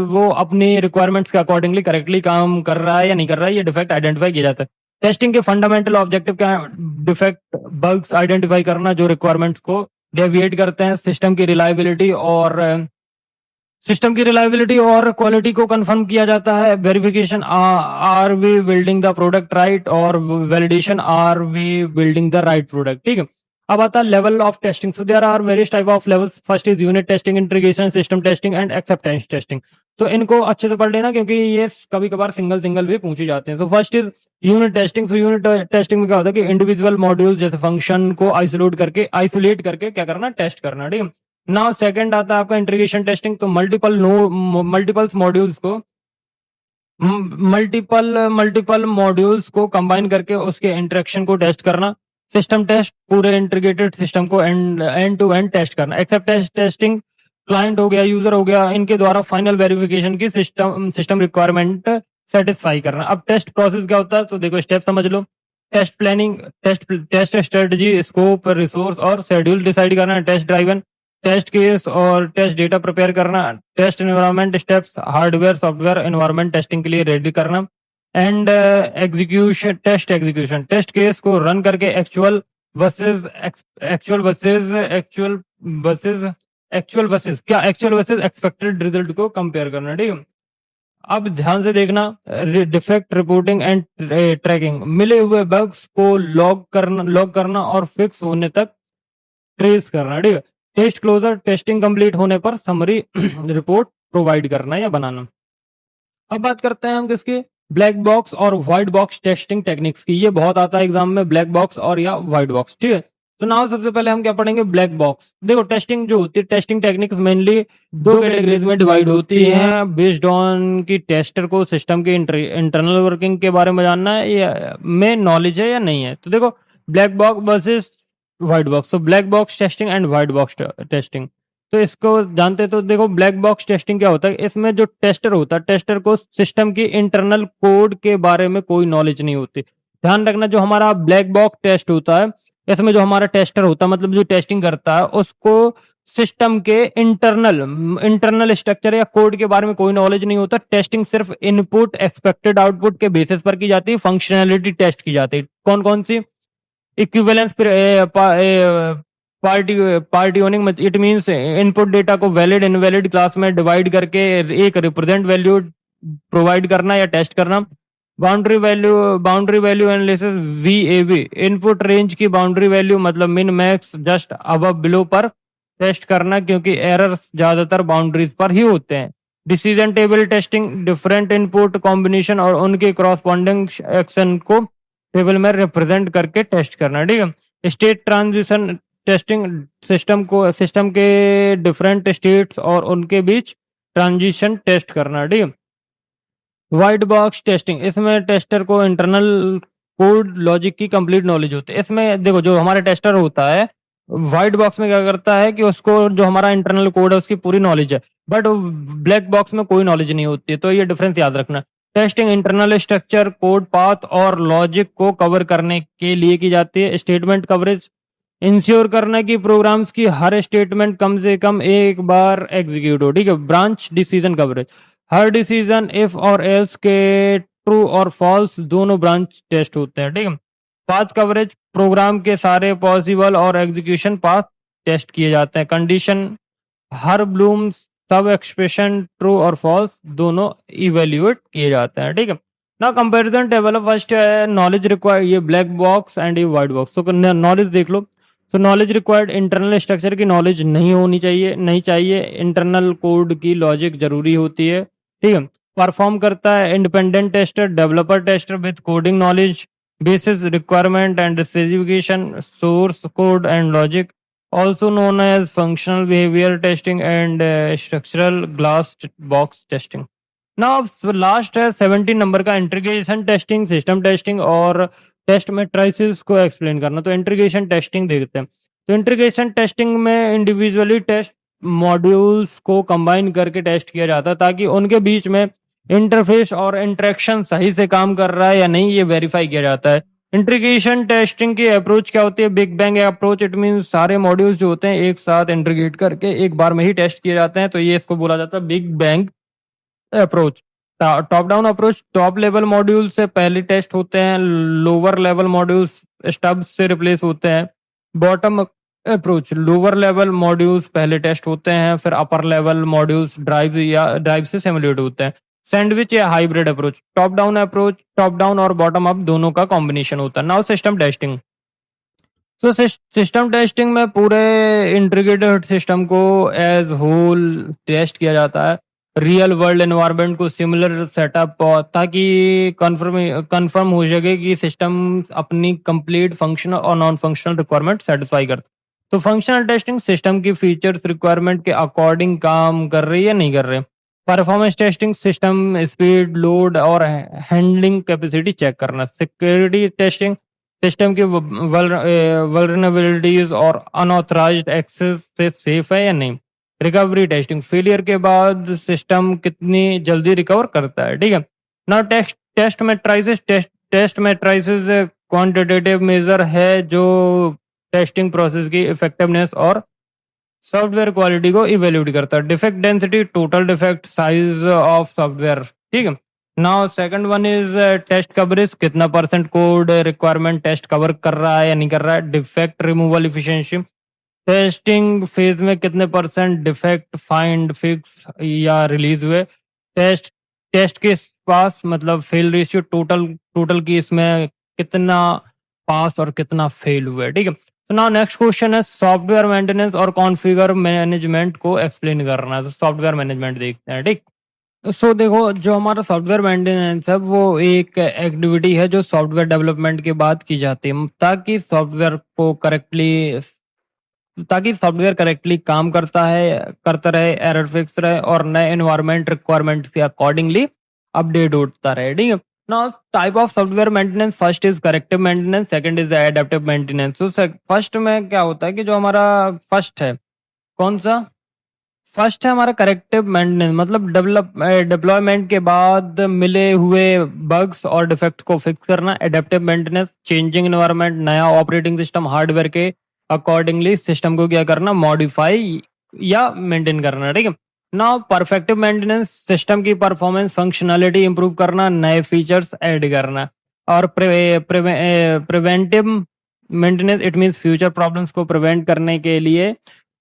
वो अपनी रिक्वायरमेंट्स के अकॉर्डिंगली करेक्टली काम कर रहा है या नहीं कर रहा है, ये डिफेक्ट आइडेंटिफाई किया जाता है। टेस्टिंग के फंडामेंटल ऑब्जेक्टिव क्या है? डिफेक्ट, बग्स आइडेंटिफाई करना जो रिक्वायरमेंट्स को डेविएट करते हैं, सिस्टम की रिलायबिलिटी और क्वालिटी को कंफर्म किया जाता है। Verification, are we building the product right, और validation, are we building the right product. ठीक है। अब आता है level of testing. So there are various type of levels. First is unit testing, integration, system testing and acceptance testing. तो इनको अच्छे से पढ़ लेना क्योंकि ये कभी कभार सिंगल सिंगल भी पूछे जाते हैं। तो first is unit testing. So unit testing में क्या होता है कि इंडिविजुअल मॉड्यूल जैसे फंक्शन को आइसोलेट करके क्या करना, टेस्ट करना। ठीक है। नाउ सेकंड आता है आपका इंटीग्रेशन टेस्टिंग। तो मल्टीपल मॉड्यूल्स को कंबाइन करके उसके इंटरेक्शन को टेस्ट करना। सिस्टम टेस्ट, पूरे इंटीग्रेटेड सिस्टम को एंड टू एंड टेस्ट करना। एक्सेप्टेंस टेस्टिंग, क्लाइंट हो गया, यूजर हो गया, इनके द्वारा फाइनल वेरिफिकेशन की सिस्टम रिक्वायरमेंट सेटिस्फाई करना। अब टेस्ट प्रोसेस क्या होता है, तो देखो स्टेप समझ लो। Test planning, test strategy, scope, resource और शेड्यूल डिसाइड करना। टेस्ट ड्राइवन, टेस्ट केस और टेस्ट डेटा प्रिपेयर करना। Test environment steps, hardware software environment testing के लिए रेडी करना। एंड एग्जीक्यूशन, टेस्ट केस को रन करके एक्चुअल वर्सेस एक्सपेक्टेड रिजल्ट को कंपेयर करना। ठीक है। अब ध्यान से देखना, डिफेक्ट रिपोर्टिंग एंड ट्रैकिंग, मिले हुए बग्स को लॉग करना और फिक्स होने तक ट्रेस करना। ठीक है। टेस्ट क्लोजर, टेस्टिंग कंप्लीट होने पर समरी रिपोर्ट प्रोवाइड करना या बनाना। अब बात करते हैं हम किसकी, ब्लैक बॉक्स और व्हाइट बॉक्स टेस्टिंग टेक्निक्स की। ये बहुत आता है एग्जाम में, ब्लैक बॉक्स और या व्हाइट बॉक्स। ठीक है। तो नाउ सबसे पहले हम क्या पढ़ेंगे, ब्लैक बॉक्स। देखो, टेस्टिंग जो होती है, टेस्टिंग टेक्निक्स मेनली दो कैटेगरीज में डिवाइड होती हैं बेस्ड ऑन की टेस्टर को सिस्टम की इंटरनल वर्किंग के बारे में जानना है या में नॉलेज है या नहीं है। तो देखो, black box versus white box. तो black box testing and white box testing, तो इसको जानते। तो देखो, ब्लैक बॉक्स टेस्टिंग क्या होता है, इसमें जो टेस्टर होता है, टेस्टर को सिस्टम की इंटरनल कोड के बारे में कोई नॉलेज नहीं होती। ध्यान रखना, जो हमारा ब्लैक बॉक्स टेस्ट होता है, इसमें जो हमारा टेस्टर होता है, मतलब जो टेस्टिंग करता है, उसको सिस्टम के इंटरनल स्ट्रक्चर या कोड के बारे में कोई नॉलेज नहीं होता। टेस्टिंग सिर्फ इनपुट, एक्सपेक्टेड आउटपुट के बेसिस पर की जाती है। फंक्शनैलिटी टेस्ट की जाती है। कौन कौन सी, equivalence partitioning, it means input data को वैलिड इनवैलिड क्लास में डिवाइड करके एक रिप्रेजेंट वैल्यू प्रोवाइड करना या टेस्ट करना। Boundary value analysis, BVA, input range की बाउंड्री वैल्यू मतलब min max just above below पर टेस्ट करना क्योंकि एरर्स ज्यादातर बाउंड्रीज पर ही होते हैं। Decision table testing, different input combination और उनके क्रॉसपॉन्डिंग एक्शन को टेबल में रिप्रेजेंट करके टेस्ट करना। ठीक है। स्टेट ट्रांजिशन टेस्टिंग, सिस्टम के डिफरेंट स्टेट्स और उनके बीच ट्रांजिशन टेस्ट करना। ठीक है। व्हाइट बॉक्स टेस्टिंग, इसमें टेस्टर को इंटरनल कोड लॉजिक की कंप्लीट नॉलेज होती है। इसमें देखो, जो हमारा टेस्टर होता है व्हाइट बॉक्स में क्या करता है कि उसको जो हमारा इंटरनल कोड है उसकी पूरी नॉलेज है, बट ब्लैक बॉक्स में कोई नॉलेज नहीं होती है। तो ये डिफरेंस याद रखना। Testing internal structure, code path और लॉजिक को कवर करने के लिए की जाती है। स्टेटमेंट कवरेज, इंश्योर करना कि प्रोग्राम्स की हर स्टेटमेंट कम से कम एक बार एग्जीक्यूट हो। ठीक है। Branch decision coverage, her decision if और एल्स के ट्रू और फॉल्स दोनों ब्रांच टेस्ट होते हैं। ठीक है। पाथ कवरेज, प्रोग्राम के सारे पॉसिबल और एग्जीक्यूशन पाथ टेस्ट किए जाते हैं। कंडीशन, हर ब्लूम सब एक्सप्रेशन ट्रू और फॉल्स दोनों इवेल्युएट किए जाते हैं। ठीक है। ना कंपैरिजन टेबल, फर्स्ट है नॉलेज रिक्वायर्ड, ये ब्लैक बॉक्स एंड ये व्हाइट बॉक्स। तो नॉलेज देख लो। तो नॉलेज रिक्वायर्ड, इंटरनल स्ट्रक्चर की नॉलेज नहीं चाहिए। इंटरनल कोड की लॉजिक जरूरी होती है। ठीक है। परफॉर्म करता है independent tester, developer tester with coding knowledge, basis requirement and specification, source code and logic, also known as functional behavior testing and structural glass box testing. Now last है 17 number का integration testing, system testing और test matrices को explain करना। तो integration testing देखते हैं। तो integration testing में इंडिविजुअली टेस्ट मॉड्यूल्स को कंबाइन करके टेस्ट किया जाता है ताकि उनके बीच में इंटरफेस और इंटरेक्शन सही से काम कर रहा है या नहीं, ये वेरीफाई किया जाता है। इंटीग्रेशन टेस्टिंग की अप्रोच क्या होती है? Big bang approach. It mean सारे मॉड्यूल्स जो होते हैं एक साथ इंटीग्रेट करके एक बार में ही टेस्ट किए जाते हैं, तो ये इसको बोला जाता है big bang approach. Top down approach, top level module से पहले टेस्ट होते हैं, लोअर लेवल मॉड्यूल्स स्टब्स से रिप्लेस होते हैं। Bottom approach, lower level modules पहले टेस्ट होते हैं, फिर अपर लेवल मॉड्यूल्स ड्राइव से सिमुलेट होते हैं। सैंडविच या hybrid approach, approach top down और बॉटम अप दोनों का कॉम्बिनेशन होता है। Now system testing. तो सिस्टम टेस्टिंग में पूरे इंटीग्रेटेड सिस्टम को एज होल टेस्ट किया जाता है, रियल वर्ल्ड एनवायरनमेंट को सिमिलर सेटअप, ताकि कंफर्म हो सके कि सिस्टम अपनी कंप्लीट फंक्शनल और नॉन फंक्शनल रिक्वायरमेंट सेटिस्फाई करता है। तो फंक्शनल टेस्टिंग, सिस्टम की फीचर्स रिक्वायरमेंट के अकॉर्डिंग काम कर रही है नहीं कर रहे। Performance testing, system speed, load और हैंडलिंग कैपेसिटी चेक करना। सिक्योरिटी टेस्टिंग, सिस्टम की वल्नरेबिलिटीज और अनऑथराइज्ड एक्सेस से सेफ है या नहीं। रिकवरी टेस्टिंग, फेलियर के बाद सिस्टम कितनी जल्दी रिकवर करता है। ठीक है। ना टेस्ट मैट्रिसेस क्वांटिटेटिव मेजर है जो टेस्टिंग प्रोसेस की इफेक्टिवनेस और सॉफ्टवेयर क्वालिटी को इवेल्यूट करता है। Defect density, total defect size of software. ठीक है। Now second one is test coverage, कितना percent code requirement test cover कर रहा है या नहीं कर रहा है। Defect removal efficiency, testing phase में कितने परसेंट डिफेक्ट फाइंड, फिक्स या रिलीज हुए। टेस्ट टेस्ट के पास मतलब फेल रेशियो, टोटल की इसमें कितना पास और कितना फेल हुए। ठीक है। तो नाउ नेक्स्ट क्वेश्चन है सॉफ्टवेयर मेंटेनेंस और कॉन्फ़िगर मैनेजमेंट को एक्सप्लेन करना है। तो सॉफ्टवेयर मैनेजमेंट देखते हैं। ठीक। सो देखो, जो हमारा सॉफ्टवेयर मेंटेनेंस है वो एक एक्टिविटी है जो सॉफ्टवेयर डेवलपमेंट के बाद की जाती है, ताकि सॉफ्टवेयर करेक्टली काम करता रहे, एरर फिक्स रहे और नए एनवायरनमेंट रिक्वायरमेंट के अकॉर्डिंगली अपडेट होता रहे। ठीक है। Now type of software maintenance, first is corrective maintenance, second is adaptive maintenance. तो फर्स्ट में क्या होता है कि जो हमारा फर्स्ट है, कौन सा फर्स्ट है हमारा करेक्टिव मेंटेनेंस, मतलब डिप्लॉयमेंट के बाद मिले हुए बग्स और डिफेक्ट को फिक्स करना। एडेप्टिव मेंटेनेंस, चेंजिंग एनवायरनमेंट, नया ऑपरेटिंग सिस्टम, हार्डवेयर के अकॉर्डिंगली सिस्टम को क्या करना, मॉडिफाई या मेंटेन करना। ठीक है। नाउ परफेक्टिव मेंटेनेंस, सिस्टम की परफॉर्मेंस फंक्शनैलिटी इंप्रूव करना, नए फीचर्स ऐड करना। और preventive maintenance, it means future problems को प्रिवेंट करने के लिए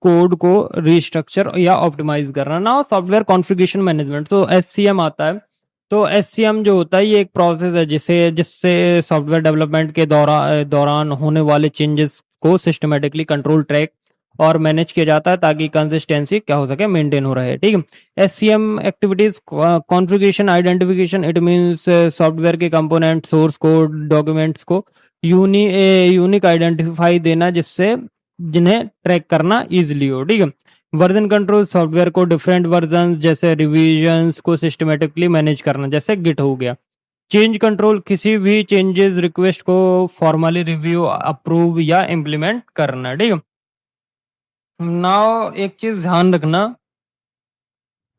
कोड को रिस्ट्रक्चर या ऑप्टिमाइज करना। ना सॉफ्टवेयर कॉन्फ़िगरेशन मैनेजमेंट, तो एससीएम आता है। तो एससीएम जो होता है ये एक प्रोसेस है जिससे सॉफ्टवेयर डेवलपमेंट के दौरान होने वाले चेंजेस को सिस्टमेटिकली कंट्रोल, ट्रैक और मैनेज किया जाता है ताकि कंसिस्टेंसी क्या हो सके, मेंटेन हो रहे। ठीक है। SCM activities, configuration identification, it means software के कंपोनेंट, सोर्स कोड, डॉक्यूमेंट्स को यूनिक आइडेंटिफाई देना जिन्हें ट्रैक करना इजीली हो। ठीक है। वर्जन कंट्रोल, सॉफ्टवेयर को डिफरेंट वर्जन जैसे रिवीजन्स को सिस्टमेटिकली मैनेज करना, जैसे गिट हो गया। चेंज कंट्रोल, किसी भी चेंजेस रिक्वेस्ट को फॉर्मली रिव्यू, अप्रूव या इम्प्लीमेंट करना। ठीक है। नाउ एक चीज ध्यान रखना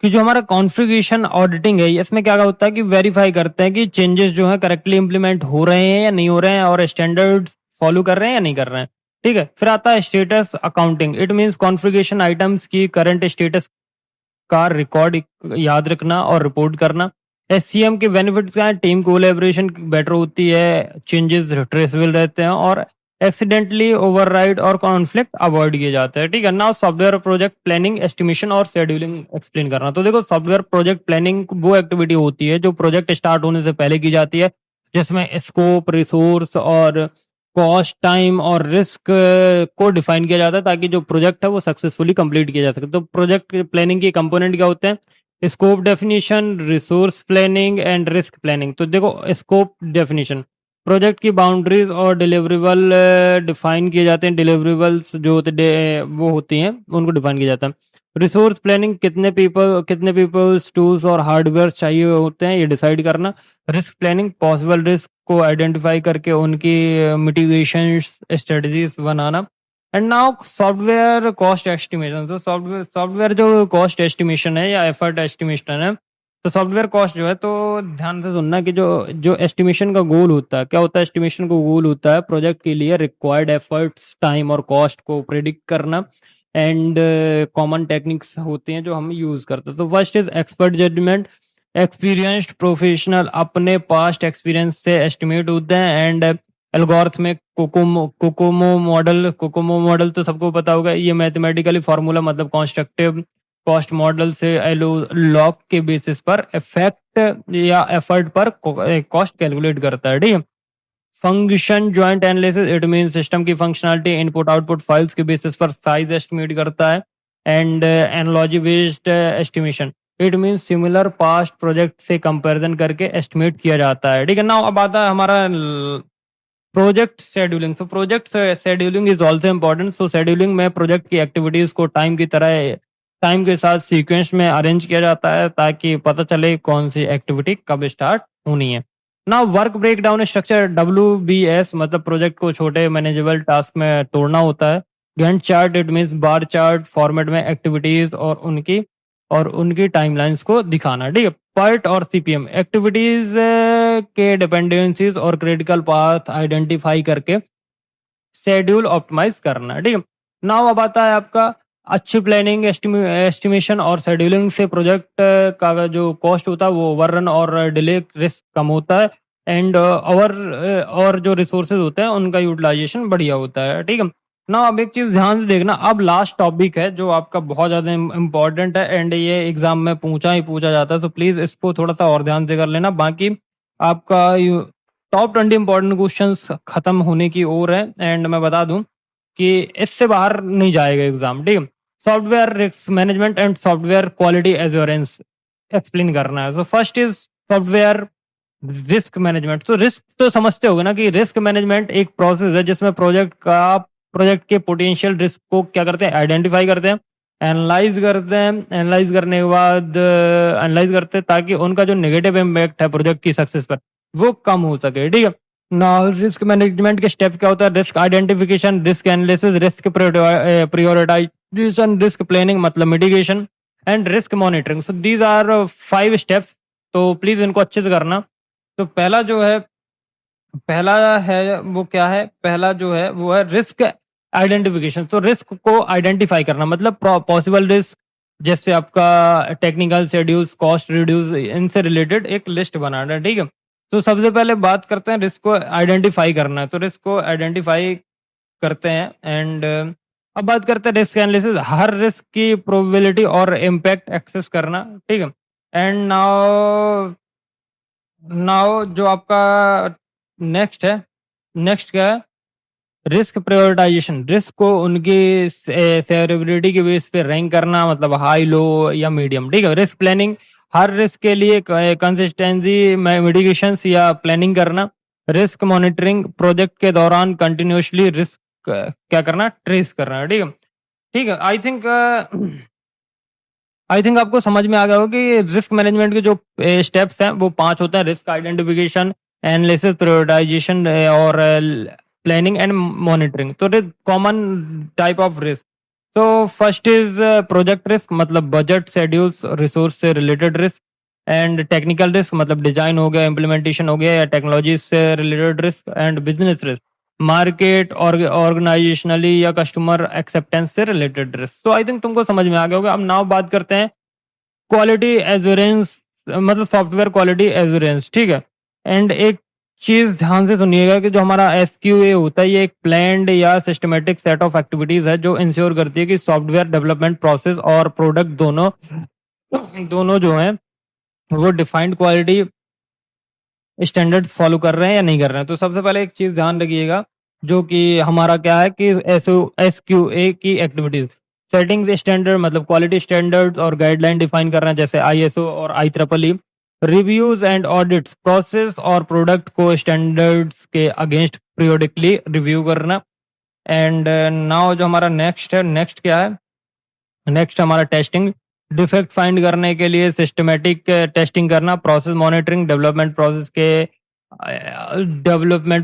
कि जो हमारा कॉन्फ़िगरेशन ऑडिटिंग है, इसमें क्या होता है कि वेरीफाई करते हैं कि चेंजेस जो है करेक्टली इंप्लीमेंट हो रहे हैं या नहीं हो रहे हैं और स्टैंडर्ड्स फॉलो कर रहे हैं या नहीं कर रहे हैं। ठीक है। फिर आता है status accounting, it means configuration items की करंट स्टेटस का रिकॉर्ड याद रखना और रिपोर्ट करना। एससीएम के बेनिफिट्स क्या है? टीम कोलैबोरेशन बेटर होती है, चेंजेस ट्रेसेबल रहते हैं और एक्सीडेंटली ओवरराइड और कॉन्फ्लिक्ट अवॉइड किए जाते हैं। ठीक है। Now software project planning, estimation और शेड्यूलिंग एक्सप्लेन करना। तो देखो, सॉफ्टवेयर प्रोजेक्ट प्लानिंग वो एक्टिविटी होती है जो प्रोजेक्ट स्टार्ट होने से पहले की जाती है, जिसमें स्कोप, रिसोर्स और कॉस्ट, टाइम और रिस्क को डिफाइन किया जाता है ताकि जो प्रोजेक्ट है वो सक्सेसफुली कंप्लीट किया जा सके। तो प्रोजेक्ट प्लानिंग के कंपोनेंट क्या होते हैं? Scope definition, resource planning and risk planning. तो देखो, स्कोप डेफिनेशन, प्रोजेक्ट की बाउंड्रीज और डिलीवरेबल डिफाइन किए जाते हैं। डिलीवरेबल्स जो वो होती हैं उनको डिफाइन किया जाता है। रिसोर्स प्लानिंग, कितने पीपल्स, टूल्स और हार्डवेयर चाहिए होते हैं, ये डिसाइड करना। रिस्क प्लानिंग, पॉसिबल रिस्क को आइडेंटिफाई करके उनकी mitigation strategies banana. And now software cost estimation. तो सॉफ्टवेयर जो कॉस्ट एस्टिमेशन है या एफर्ट एस्टिमेशन है, तो सॉफ्टवेयर कॉस्ट जो है, तो ध्यान से सुनना कि जो जो एस्टिमेशन का गोल होता है, क्या होता है एस्टिमेशन का गोल होता है, प्रोजेक्ट के लिए रिक्वायर्ड एफर्ट्स, टाइम और कॉस्ट को प्रिडिक्ट करना। एंड कॉमन टेक्निक्स होते हैं जो हम यूज करते हैं। तो first is expert judgement. Experienced professional अपने पास्ट एक्सपीरियंस से एस्टिमेट होते हैं। एंड एल्गोरिथमिक कोकोमो मॉडल तो सबको पता होगा, ये मैथमेटिकली फार्मूला मतलब कॉन्स्ट्रक्टिव कॉस्ट मॉडल से लॉग के बेसिस पर इफेक्ट या एफर्ट पर कॉस्ट कैलकुलेट करता है। ठीक है। Function joint analysis, it mean system की फंक्शनलिटी इनपुट आउटपुट फाइल्स के बेसिस पर साइज एस्टिमेट करता है। And analogy based estimation, it mean similar past project से कंपैरिजन करके एस्टिमेट किया जाता है। ठीक है ना। अब आता है हमारा project scheduling. So project scheduling is also important. So scheduling में प्रोजेक्ट की एक्टिविटीज को टाइम के साथ सीक्वेंस में अरेंज किया जाता है ताकि पता चले कौन सी एक्टिविटी कब स्टार्ट होनी है। ना work breakdown structure, WBS मतलब प्रोजेक्ट को छोटे मैनेजेबल टास्क में तोड़ना होता है। Gantt chart, it means bar chart format में एक्टिविटीज और उनकी टाइमलाइंस को दिखाना। ठीक है। पर्ट और CPM, एक्टिविटीज के डिपेंडेंसीज और क्रिटिकल पाथ आइडेंटिफाई करके शेड्यूल ऑप्टिमाइज करना। ठीक है। नाउ अब आता है आपका अच्छी प्लानिंग, एस्टिमेशन और शेड्यूलिंग से प्रोजेक्ट का जो कॉस्ट होता है वो ओवररन और डिले रिस्क कम होता है। एंड और जो रिसोर्सेज होते हैं उनका यूटिलाइजेशन बढ़िया होता है। ठीक है ना। अब एक चीज ध्यान से देखना, अब लास्ट टॉपिक है जो आपका बहुत ज्यादा इम्पोर्टेंट है एंड ये एग्जाम में पूछा जाता है, तो प्लीज इसको थोड़ा सा और ध्यान से कर लेना। बाकी आपका टॉप 20 इंपॉर्टेंट क्वेश्चंस खत्म होने की ओर है एंड मैं बता दूं कि इससे बाहर नहीं जाएगा एग्जाम। ठीक है। Software risk management and software quality assurance explain करना है। सो first is software risk management. तो रिस्क तो समझते होगे ना कि रिस्क मैनेजमेंट एक प्रोसेस है जिसमें प्रोजेक्ट के पोटेंशियल रिस्क को क्या करते हैं, आइडेंटिफाई करते हैं, एनालाइज करते हैं। एनालाइज करने के बाद एनालाइज करते हैं ताकि उनका जो नेगेटिव इम्पैक्ट है प्रोजेक्ट की सक्सेस पर वो कम हो सके। ठीक है ना। रिस्क मैनेजमेंट के स्टेप क्या होता है, risk identification, risk analysis, risk prioritization, risk planning मतलब mitigation and risk monitoring. So these are 5 steps. तो प्लीज इनको अच्छे से करना। तो पहला है वो क्या है, पहला जो है वो है रिस्क आइडेंटिफिकेशन। तो रिस्क को आइडेंटिफाई करना मतलब पॉसिबल रिस्क, जैसे आपका टेक्निकल शेड्यूल्स, कॉस्ट रिड्यूस, इनसे रिलेटेड एक लिस्ट बनाना। ठीक है। तो सबसे पहले बात करते हैं रिस्क को आइडेंटिफाई करना है। तो रिस्क को आइडेंटिफाई करते हैं एंड अब बात करते हैं रिस्क एनालिसिस, हर रिस्क की प्रोबेबिलिटी और इम्पैक्ट एक्सेस करना। ठीक है। एंड नाउ नाउ जो आपका नेक्स्ट क्या है, रिस्क प्रायोरिटाइजेशन। रिस्क को उनकी सेवरेबिलिटी के बेस पे रैंक करना मतलब हाई, लो या मीडियम। ठीक है। रिस्क प्लानिंग, हर रिस्क के लिए कंसिस्टेंसी मिटिगेशन या प्लानिंग करना। रिस्क मॉनिटरिंग, प्रोजेक्ट के दौरान कंटिन्यूसली रिस्क क्या करना, ट्रेस करना। ठीक है। ठीक है। आई थिंक आपको समझ में आ गया होगा कि रिस्क मैनेजमेंट के जो स्टेप्स हैं वो 5 होते हैं, रिस्क आइडेंटिफिकेशन, एनालिसिस, प्रायोरिटाइजेशन और प्लानिंग एंड मॉनिटरिंग। तो कॉमन टाइप ऑफ रिस्क, तो फर्स्ट इज प्रोजेक्ट रिस्क मतलब बजट, शेड्यूल्स, रिसोर्स से related risk. And technical risk मतलब डिजाइन हो गया, इम्प्लीमेंटेशन हो गया या टेक्नोलॉजी से related risk. And business risk, market और ऑर्गेनाइजेशनली या कस्टमर एक्सेप्टेंस से रिलेटेड रिस्क। तो आई थिंक तुमको समझ में आ गया होगा। अब नाउ बात करते हैं क्वालिटी एश्योरेंस मतलब सॉफ्टवेयर क्वालिटी एश्योरेंस। ठीक है। एंड एक चीज ध्यान से सुनिएगा कि जो हमारा SQA होता है ये एक प्लान्ड या सिस्टमेटिक सेट ऑफ एक्टिविटीज है जो इंश्योर करती है कि सॉफ्टवेयर डेवलपमेंट प्रोसेस और प्रोडक्ट दोनों जो हैं वो डिफाइंड क्वालिटी स्टैंडर्ड्स फॉलो कर रहे हैं या नहीं कर रहे हैं। तो सबसे पहले एक चीज ध्यान रखिएगा जो कि हमारा क्या है कि SQA की एक्टिविटीज, सेटिंग द स्टैंडर्ड मतलब क्वालिटी स्टैंडर्ड्स और गाइडलाइन डिफाइन कर रहे हैं जैसे ISO और IEEE। Reviews and audits, process और प्रोडक्ट को स्टैंडर्ड्स के अगेंस्ट पीरियोडिकली रिव्यू करना। एंड नाउ जो हमारा नेक्स्ट है, नेक्स्ट क्या है, नेक्स्ट हमारा टेस्टिंग, डिफेक्ट फाइंड करने के लिए सिस्टमेटिक टेस्टिंग करना, प्रोसेस मॉनिटरिंग, डेवलपमेंट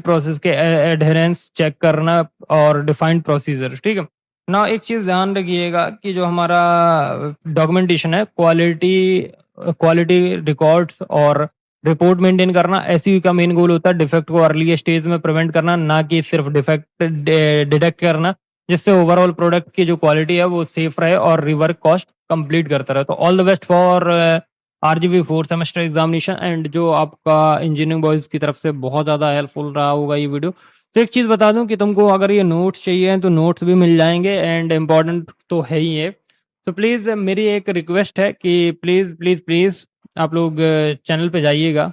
प्रोसेस के एडहेरेंस चेक करना और डिफाइंड प्रोसीजर। ठीक है ना, एक चीज ध्यान रखिएगा कि जो हमारा डॉक्यूमेंटेशन है, क्वालिटी रिकॉर्ड्स और रिपोर्ट मेंटेन ऐसा एसईओ का मेन गोल होता है डिफेक्ट को अर्ली स्टेज में प्रिवेंट करना, ना कि सिर्फ डिफेक्ट डिटेक्ट करना, जिससे ओवरऑल प्रोडक्ट की जो क्वालिटी है वो सेफ रहे और रिवर्क कॉस्ट कंप्लीट करता रहे। तो all the best for RGB 4 semester examination. And जो आपका इंजीनियरिंग बॉयज की तरफ से बहुत ज़्यादा हेल्पफुल रहा होगा ये वीडियो। तो एक चीज़ बता दूं कि तुमको अगर ये नोट्स चाहिए तो नोट्स भी मिल जाएंगे, एंड इम्पॉर्टेंट तो है ही है। तो प्लीज़ मेरी एक रिक्वेस्ट है कि प्लीज़ प्लीज़ प्लीज़ आप लोग चैनल पे जाइएगा।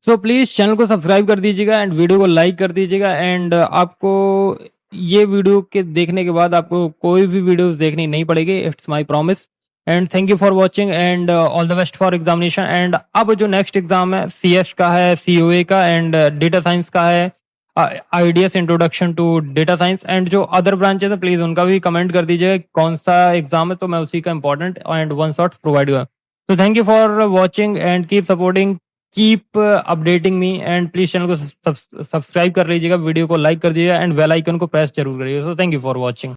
सो प्लीज़ चैनल को सब्सक्राइब कर दीजिएगा एंड वीडियो को लाइक कर दीजिएगा। एंड आपको ये वीडियो के देखने के बाद आपको कोई भी वीडियोस देखनी नहीं पड़ेगी, it's my promise. And thank you for watching and all the best for examination. And अब जो नेक्स्ट एग्जाम है सीएस का है, सीओए का एंड डेटा साइंस का है, IDS introduction to data science. And जो अदर ब्रांचेस है प्लीज उनका भी कमेंट कर दीजिएगा कौन सा एग्जाम है, तो मैं उसी का important and one shots provide करूँ। तो thank you for watching and keep supporting, keep updating me. And please channel को सब्सक्राइब कर लीजिएगा, वीडियो को लाइक कर दीजिएगा एंड बेल आइकन को प्रेस जरूर करिएगा। So thank you for watching.